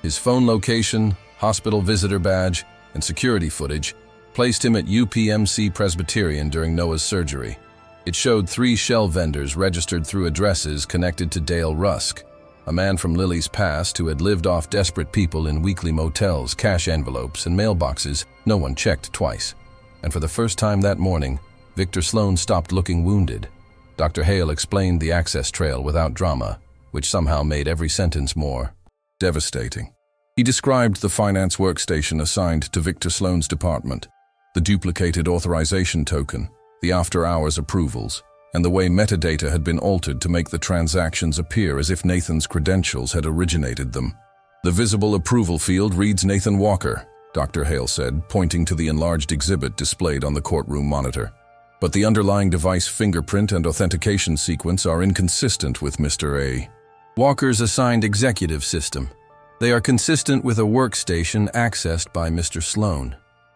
his phone location, hospital visitor badge, and security footage placed him at UPMC Presbyterian during Noah's surgery. It showed 3 shell vendors registered through addresses connected to Dale Rusk, a man from Lily's past who had lived off desperate people in weekly motels, cash envelopes, and mailboxes no one checked twice. And for the first time that morning, Victor Sloane stopped looking wounded. Dr. Hale explained the access trail without drama, which somehow made every sentence more devastating. He described the finance workstation assigned to Victor Sloane's department, the duplicated authorization token, the after-hours approvals, and the way metadata had been altered to make the transactions appear as if Nathan's credentials had originated them. "The visible approval field reads Nathan Walker," Dr. Hale said, pointing to the enlarged exhibit displayed on the courtroom monitor. "But the underlying device fingerprint and authentication sequence are inconsistent with Mr. A. Walker's assigned executive system. They are consistent with a workstation accessed by Mr. Sloane."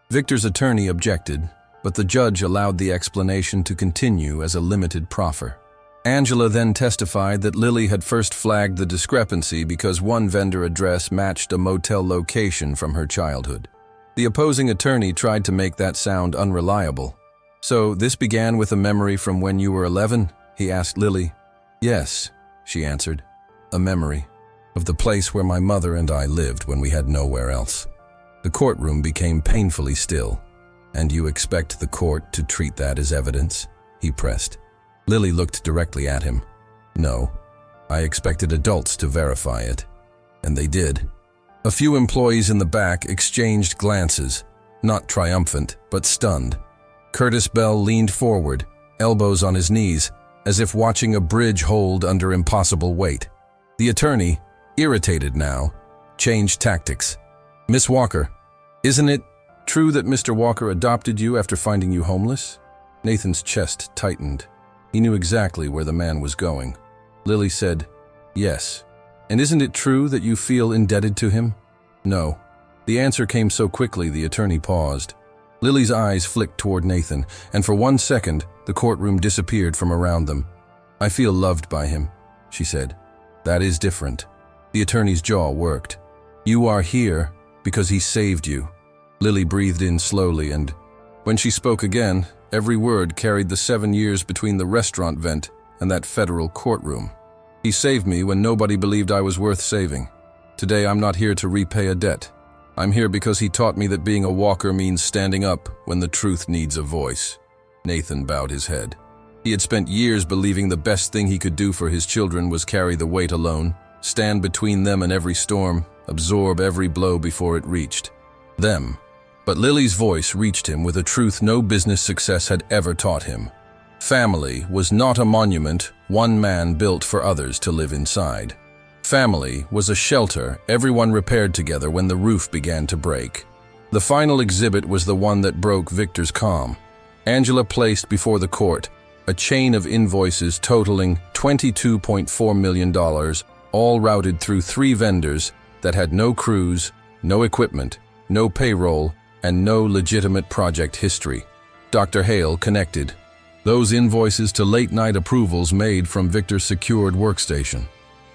Victor's attorney objected, but the judge allowed the explanation to continue as a limited proffer. Angela then testified that Lily had first flagged the discrepancy because one vendor address matched a motel location from her childhood. The opposing attorney tried to make that sound unreliable. "So this began with a memory from when you were 11?" he asked Lily. "Yes," she answered, "a memory of the place where my mother and I lived when we had nowhere else." The courtroom became painfully still. "And you expect the court to treat that as evidence?" he pressed. Lily looked directly at him. "No, I expected adults to verify it. And they did." A few employees in the back exchanged glances, not triumphant, but stunned. Curtis Bell leaned forward, elbows on his knees, as if watching a bridge hold under impossible weight. The attorney, irritated now, changed tactics. "Miss Walker, isn't it true that Mr. Walker adopted you after finding you homeless?" Nathan's chest tightened. He knew exactly where the man was going. Lily said, "Yes. And isn't it true that you feel indebted to him?" "No." The answer came so quickly the attorney paused. Lily's eyes flicked toward Nathan, and for 1 second, the courtroom disappeared from around them. "I feel loved by him," she said. "That is different." The attorney's jaw worked. "You are here because he saved you." Lily breathed in slowly, and when she spoke again, every word carried the 7 years between the restaurant vent and that federal courtroom. "He saved me when nobody believed I was worth saving. Today I'm not here to repay a debt. I'm here because he taught me that being a walker means standing up when the truth needs a voice." Nathan bowed his head. He had spent years believing the best thing he could do for his children was carry the weight alone, stand between them and every storm, absorb every blow before it reached them. But Lily's voice reached him with a truth no business success had ever taught him. Family was not a monument one man built for others to live inside. Family was a shelter everyone repaired together when the roof began to break. The final exhibit was the one that broke Victor's calm. Angela placed before the court a chain of invoices totaling $22.4 million, all routed through 3 vendors that had no crews, no equipment, no payroll, and no legitimate project history. Dr. Hale connected those invoices to late-night approvals made from Victor's secured workstation.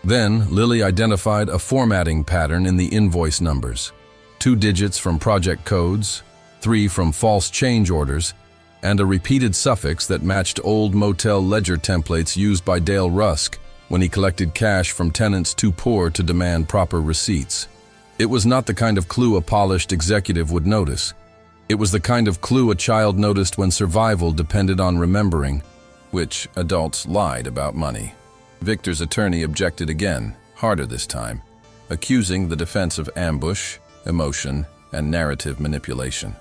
Then, Lily identified a formatting pattern in the invoice numbers. 2 digits from project codes, 3 from false change orders, and a repeated suffix that matched old motel ledger templates used by Dale Rusk when he collected cash from tenants too poor to demand proper receipts. It was not the kind of clue a polished executive would notice. It was the kind of clue a child noticed when survival depended on remembering, which adults lied about money. Victor's attorney objected again, harder this time, accusing the defense of ambush, emotion, and narrative manipulation.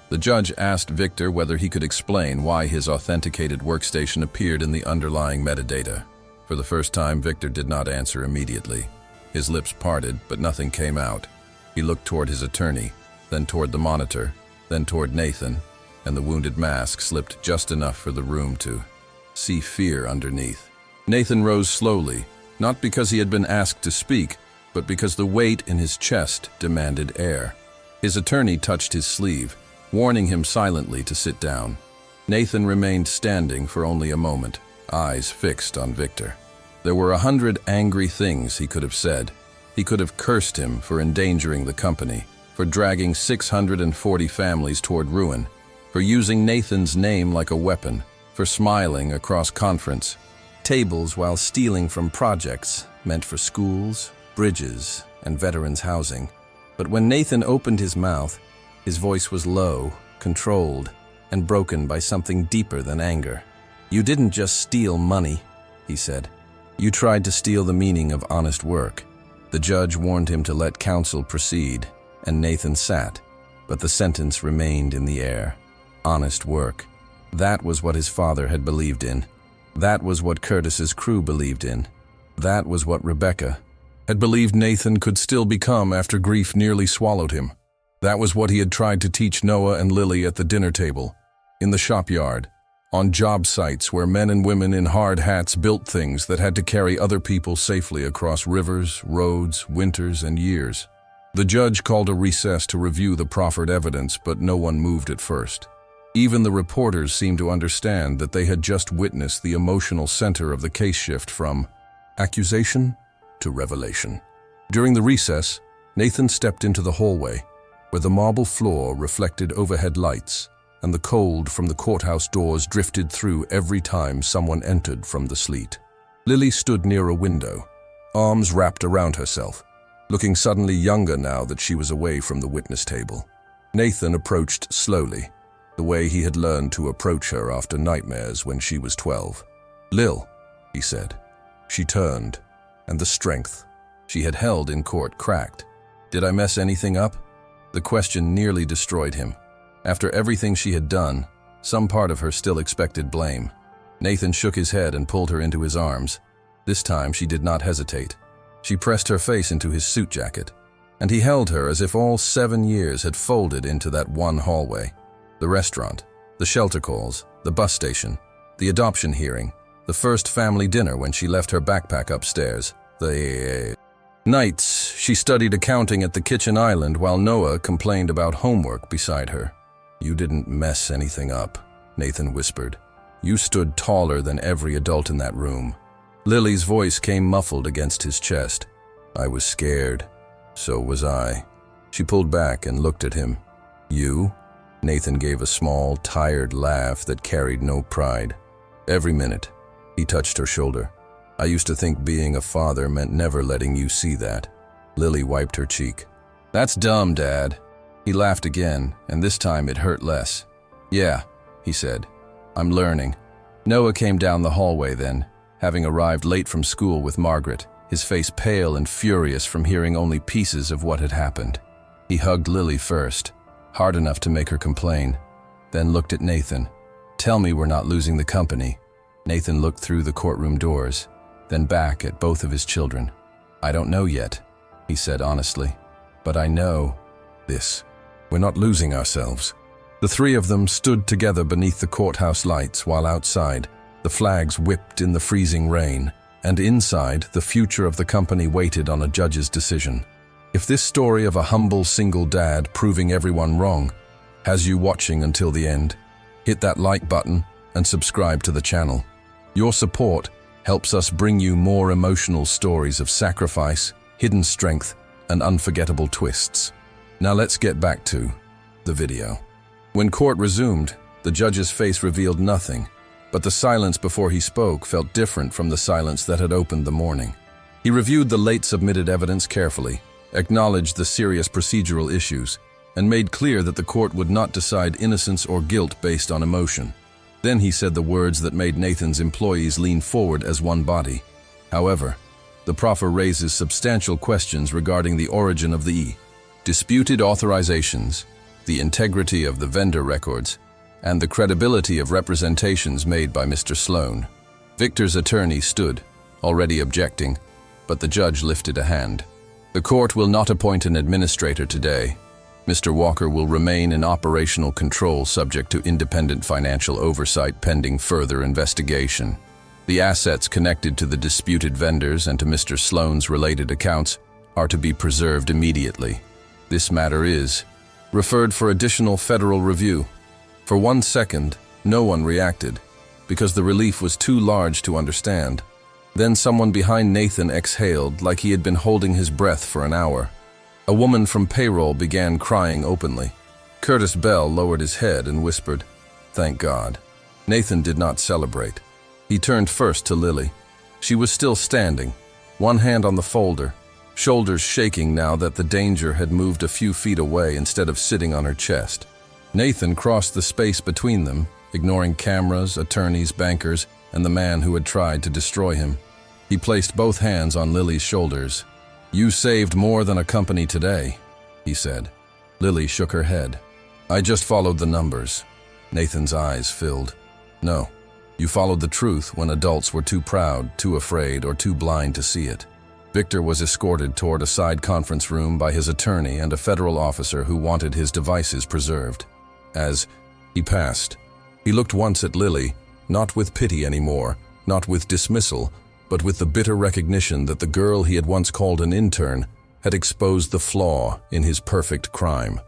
The judge asked Victor whether he could explain why his authenticated workstation appeared in the underlying metadata. For the first time, Victor did not answer immediately. His lips parted, but nothing came out. He looked toward his attorney, then toward the monitor, then toward Nathan, and the wounded mask slipped just enough for the room to see fear underneath. Nathan rose slowly, not because he had been asked to speak, but because the weight in his chest demanded air. His attorney touched his sleeve, warning him silently to sit down. Nathan remained standing for only a moment, eyes fixed on Victor. There were 100 angry things he could have said. He could have cursed him for endangering the company, for dragging 640 families toward ruin, for using Nathan's name like a weapon, for smiling across conference tables while stealing from projects meant for schools, bridges, and veterans' housing. But when Nathan opened his mouth, his voice was low, controlled, and broken by something deeper than anger. "You didn't just steal money," he said. "You tried to steal the meaning of honest work." The judge warned him to let counsel proceed, and Nathan sat, but the sentence remained in the air. Honest work. That was what his father had believed in. That was what Curtis's crew believed in. That was what Rebecca had believed Nathan could still become after grief nearly swallowed him. That was what he had tried to teach Noah and Lily at the dinner table, in the shopyard, on job sites where men and women in hard hats built things that had to carry other people safely across rivers, roads, winters, and years. The judge called a recess to review the proffered evidence, but no one moved at first. Even the reporters seemed to understand that they had just witnessed the emotional center of the case shift from accusation to revelation. During the recess, Nathan stepped into the hallway, where the marble floor reflected overhead lights, and the cold from the courthouse doors drifted through every time someone entered from the sleet. Lily stood near a window, arms wrapped around herself, looking suddenly younger now that she was away from the witness table. Nathan approached slowly, the way he had learned to approach her after nightmares when she was 12. "Lil," he said. She turned, and the strength she had held in court cracked. "Did I mess anything up?" The question nearly destroyed him. After everything she had done, some part of her still expected blame. Nathan shook his head and pulled her into his arms. This time she did not hesitate. She pressed her face into his suit jacket, and he held her as if all 7 years had folded into that one hallway. The restaurant, the shelter calls, the bus station, the adoption hearing, the first family dinner when she left her backpack upstairs, the nights she studied accounting at the kitchen island while Noah complained about homework beside her. "You didn't mess anything up," Nathan whispered. "You stood taller than every adult in that room." Lily's voice came muffled against his chest. "I was scared. So was I." She pulled back and looked at him. "You?" Nathan gave a small, tired laugh that carried no pride. "Every minute." He touched her shoulder. "I used to think being a father meant never letting you see that." Lily wiped her cheek. "That's dumb, Dad." He laughed again, and this time it hurt less. "Yeah," he said. "I'm learning." Noah came down the hallway then, having arrived late from school with Margaret, his face pale and furious from hearing only pieces of what had happened. He hugged Lily first, hard enough to make her complain, then looked at Nathan. "Tell me we're not losing the company." Nathan looked through the courtroom doors, then back at both of his children. "I don't know yet," he said honestly, "but I know this. We're not losing ourselves." The three of them stood together beneath the courthouse lights while outside, the flags whipped in the freezing rain, and inside, the future of the company waited on a judge's decision. If this story of a humble single dad proving everyone wrong has you watching until the end, hit that like button and subscribe to the channel. Your support helps us bring you more emotional stories of sacrifice, hidden strength, and unforgettable twists. Now let's get back to the video. When court resumed, the judge's face revealed nothing, but the silence before he spoke felt different from the silence that had opened the morning. He reviewed the late submitted evidence carefully, acknowledged the serious procedural issues, and made clear that the court would not decide innocence or guilt based on emotion. Then he said the words that made Nathan's employees lean forward as one body. However, the proffer raises substantial questions regarding the origin of the disputed authorizations, the integrity of the vendor records, and the credibility of representations made by Mr. Sloan. Victor's attorney stood, already objecting, but the judge lifted a hand. The court will not appoint an administrator today. Mr. Walker will remain in operational control subject to independent financial oversight pending further investigation. The assets connected to the disputed vendors and to Mr. Sloan's related accounts are to be preserved immediately. This matter is referred for additional federal review. For 1 second, no one reacted, because the relief was too large to understand. Then someone behind Nathan exhaled like he had been holding his breath for an hour. A woman from payroll began crying openly. Curtis Bell lowered his head and whispered, "Thank God." Nathan did not celebrate. He turned first to Lily. She was still standing, one hand on the folder, shoulders shaking now that the danger had moved a few feet away instead of sitting on her chest. Nathan crossed the space between them, ignoring cameras, attorneys, bankers, and the man who had tried to destroy him. He placed both hands on Lily's shoulders. "You saved more than a company today," he said. Lily shook her head. "I just followed the numbers." Nathan's eyes filled. "No. You followed the truth when adults were too proud, too afraid, or too blind to see it." Victor was escorted toward a side conference room by his attorney and a federal officer who wanted his devices preserved. As he passed, he looked once at Lily, not with pity anymore, not with dismissal, but with the bitter recognition that the girl he had once called an intern had exposed the flaw in his perfect crime.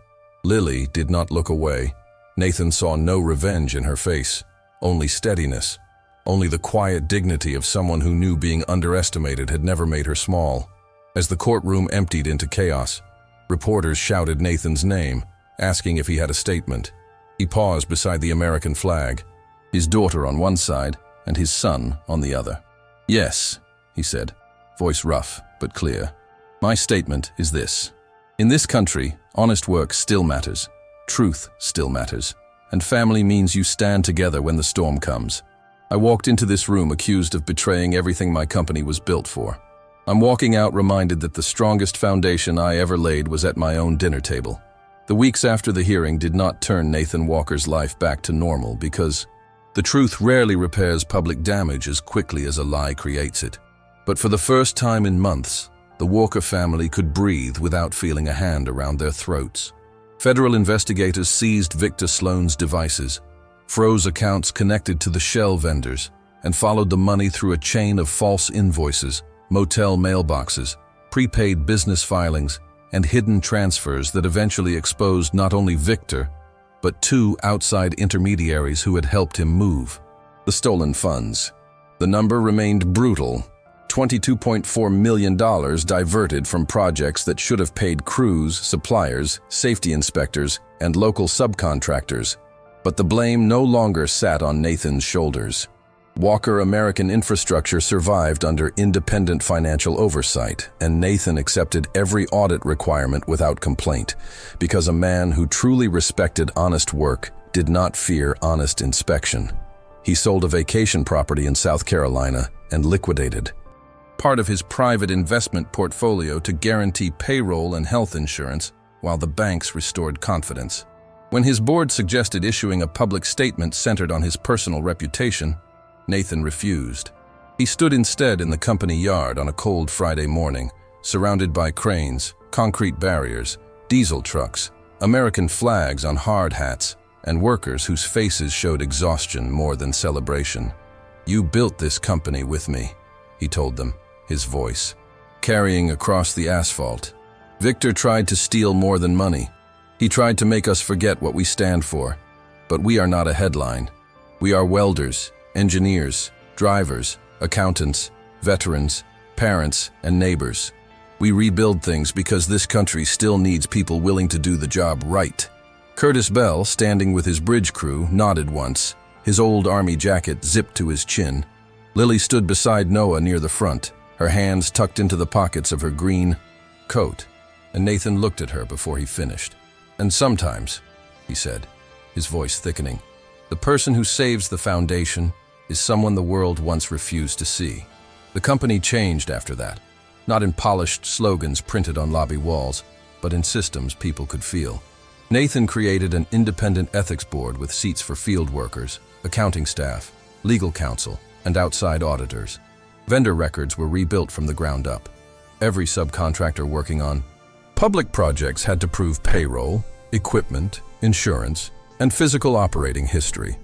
Lily did not look away. Nathan saw no revenge in her face. Only steadiness, only the quiet dignity of someone who knew being underestimated had never made her small. As the courtroom emptied into chaos, reporters shouted Nathan's name, asking if he had a statement. He paused beside the American flag, his daughter on one side and his son on the other. "Yes," he said, voice rough but clear. "My statement is this. In this country, honest work still matters, truth still matters, and family means you stand together when the storm comes. I walked into this room accused of betraying everything my company was built for. I'm walking out reminded that the strongest foundation I ever laid was at my own dinner table." The weeks after the hearing did not turn Nathan Walker's life back to normal because the truth rarely repairs public damage as quickly as a lie creates it. But for the first time in months, the Walker family could breathe without feeling a hand around their throats. Federal investigators seized Victor Sloan's devices, froze accounts connected to the shell vendors, and followed the money through a chain of false invoices, motel mailboxes, prepaid business filings, and hidden transfers that eventually exposed not only Victor, but 2 outside intermediaries who had helped him move. The stolen funds. The number remained brutal. $22.4 million diverted from projects that should have paid crews, suppliers, safety inspectors, and local subcontractors. But the blame no longer sat on Nathan's shoulders. Walker American Infrastructure survived under independent financial oversight, and Nathan accepted every audit requirement without complaint, because a man who truly respected honest work did not fear honest inspection. He sold a vacation property in South Carolina and liquidated part of his private investment portfolio to guarantee payroll and health insurance while the banks restored confidence. When his board suggested issuing a public statement centered on his personal reputation, Nathan refused. He stood instead in the company yard on a cold Friday morning, surrounded by cranes, concrete barriers, diesel trucks, American flags on hard hats, and workers whose faces showed exhaustion more than celebration. "You built this company with me," he told them, his voice carrying across the asphalt. "Victor tried to steal more than money. He tried to make us forget what we stand for. But we are not a headline. We are welders, engineers, drivers, accountants, veterans, parents, and neighbors. We rebuild things because this country still needs people willing to do the job right. Curtis Bell, standing with his bridge crew, nodded once, his old army jacket zipped to his chin. Lily stood beside Noah near the front, her hands tucked into the pockets of her green coat, and Nathan looked at her before he finished. "And sometimes," he said, his voice thickening, "the person who saves the foundation is someone the world once refused to see." The company changed after that, not in polished slogans printed on lobby walls, but in systems people could feel. Nathan created an independent ethics board with seats for field workers, accounting staff, legal counsel, and outside auditors. Vendor records were rebuilt from the ground up. Every subcontractor working on public projects had to prove payroll, equipment, insurance, and physical operating history.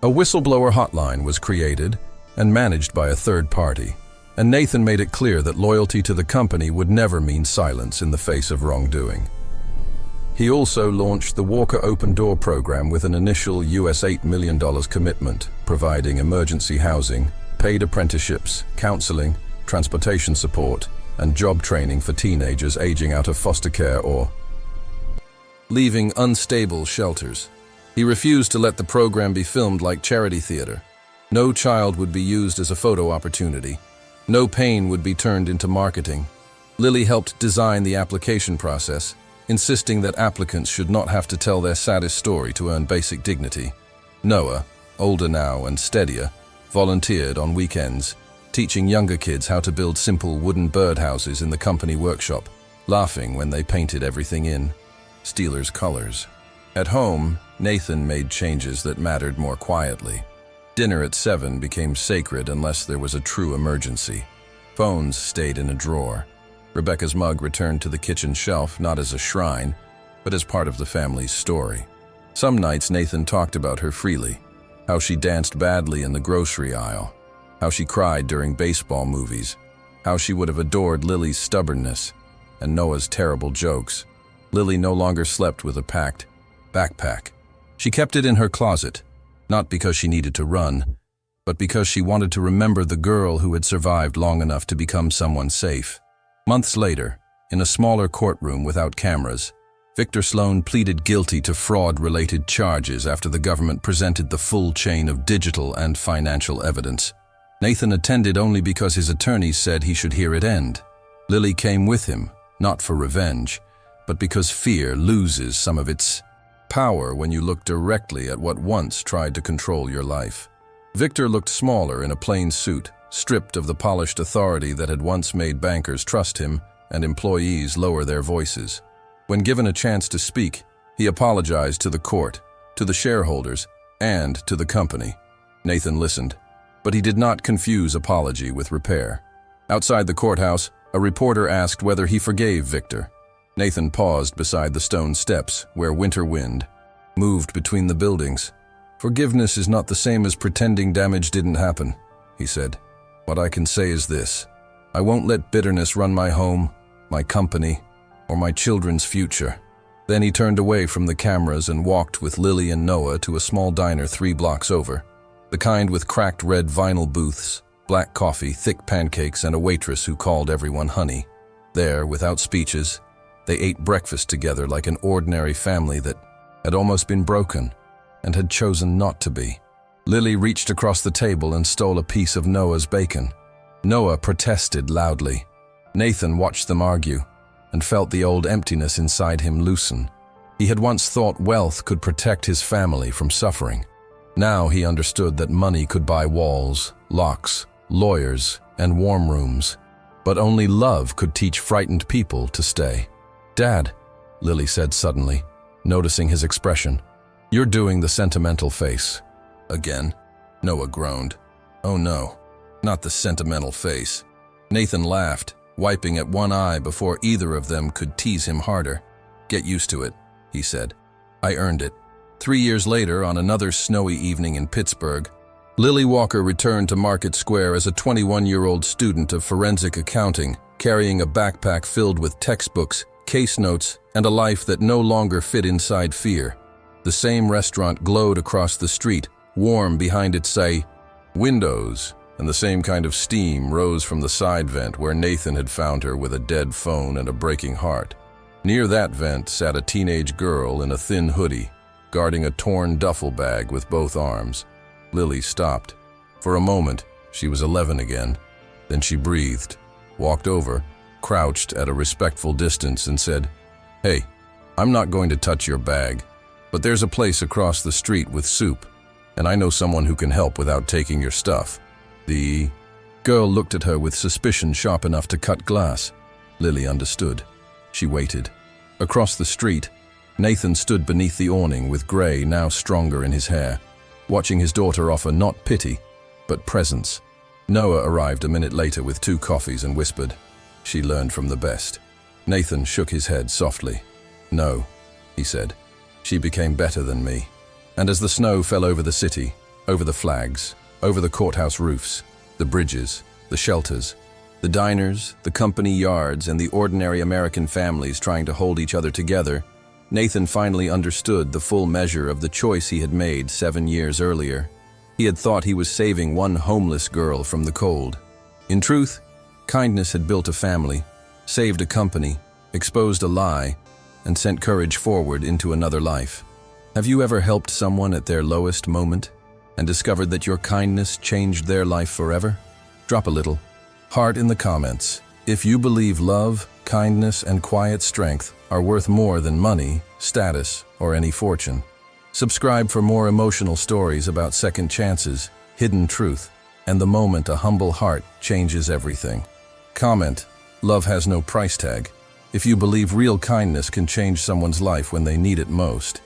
A whistleblower hotline was created and managed by a third party, and Nathan made it clear that loyalty to the company would never mean silence in the face of wrongdoing. He also launched the Walker Open Door program with an initial US $8 million commitment, providing emergency housing, paid apprenticeships, counseling, transportation support, and job training for teenagers aging out of foster care or leaving unstable shelters. He refused to let the program be filmed like charity theater. No child would be used as a photo opportunity. No pain would be turned into marketing. Lily helped design the application process, insisting that applicants should not have to tell their saddest story to earn basic dignity. Noah, older now and steadier, volunteered on weekends, teaching younger kids how to build simple wooden birdhouses in the company workshop, laughing when they painted everything in Steelers colors. At home, Nathan made changes that mattered more quietly. Dinner at 7 became sacred unless there was a true emergency. Phones stayed in a drawer. Rebecca's mug returned to the kitchen shelf not as a shrine, but as part of the family's story. Some nights Nathan talked about her freely, how she danced badly in the grocery aisle, how she cried during baseball movies, how she would have adored Lily's stubbornness and Noah's terrible jokes. Lily no longer slept with a packed backpack. She kept it in her closet, not because she needed to run, but because she wanted to remember the girl who had survived long enough to become someone safe. Months later, in a smaller courtroom without cameras, Victor Sloan pleaded guilty to fraud-related charges after the government presented the full chain of digital and financial evidence. Nathan attended only because his attorneys said he should hear it end. Lily came with him, not for revenge, but because fear loses some of its power when you look directly at what once tried to control your life. Victor looked smaller in a plain suit, stripped of the polished authority that had once made bankers trust him and employees lower their voices. When given a chance to speak, he apologized to the court, to the shareholders, and to the company. Nathan listened, but he did not confuse apology with repair. Outside the courthouse, a reporter asked whether he forgave Victor. Nathan paused beside the stone steps where winter wind moved between the buildings. "Forgiveness is not the same as pretending damage didn't happen," he said. "What I can say is this: I won't let bitterness run my home, my company, or my children's future." Then he turned away from the cameras and walked with Lily and Noah to a small diner 3 blocks over, the kind with cracked red vinyl booths, black coffee, thick pancakes, and a waitress who called everyone honey. There, without speeches, they ate breakfast together like an ordinary family that had almost been broken and had chosen not to be. Lily reached across the table and stole a piece of Noah's bacon. Noah protested loudly. Nathan watched them argue and felt the old emptiness inside him loosen. He had once thought wealth could protect his family from suffering. Now he understood that money could buy walls, locks, lawyers, and warm rooms, but only love could teach frightened people to stay. "Dad," Lily said suddenly, noticing his expression, "you're doing the sentimental face." "Again?" Noah groaned. "Oh no, not the sentimental face." Nathan laughed, wiping at one eye before either of them could tease him harder. "Get used to it," he said. "I earned it." 3 years later, on another snowy evening in Pittsburgh, Lily Walker returned to Market Square as a 21-year-old student of forensic accounting, carrying a backpack filled with textbooks, case notes, and a life that no longer fit inside fear. The same restaurant glowed across the street, warm behind its windows, and the same kind of steam rose from the side vent where Nathan had found her with a dead phone and a breaking heart. Near that vent sat a teenage girl in a thin hoodie, guarding a torn duffel bag with both arms. Lily stopped. For a moment, she was 11 again. Then she breathed, walked over, crouched at a respectful distance and said, "Hey, I'm not going to touch your bag, but there's a place across the street with soup, and I know someone who can help without taking your stuff." The girl looked at her with suspicion sharp enough to cut glass. Lily understood. She waited. Across the street, Nathan stood beneath the awning with gray now stronger in his hair, watching his daughter offer not pity, but presence. Noah arrived a minute later with 2 coffees and whispered, "She learned from the best." Nathan shook his head softly. "No," he said. "She became better than me." And as the snow fell over the city, over the flags, over the courthouse roofs, the bridges, the shelters, the diners, the company yards, and the ordinary American families trying to hold each other together, Nathan finally understood the full measure of the choice he had made 7 years earlier. He had thought he was saving one homeless girl from the cold. In truth, kindness had built a family, saved a company, exposed a lie, and sent courage forward into another life. Have you ever helped someone at their lowest moment and discovered that your kindness changed their life forever? Drop a little heart in the comments if you believe love, kindness, and quiet strength are worth more than money, status, or any fortune. Subscribe for more emotional stories about second chances, hidden truth, and the moment a humble heart changes everything. Comment, "Love has no price tag," if you believe real kindness can change someone's life when they need it most.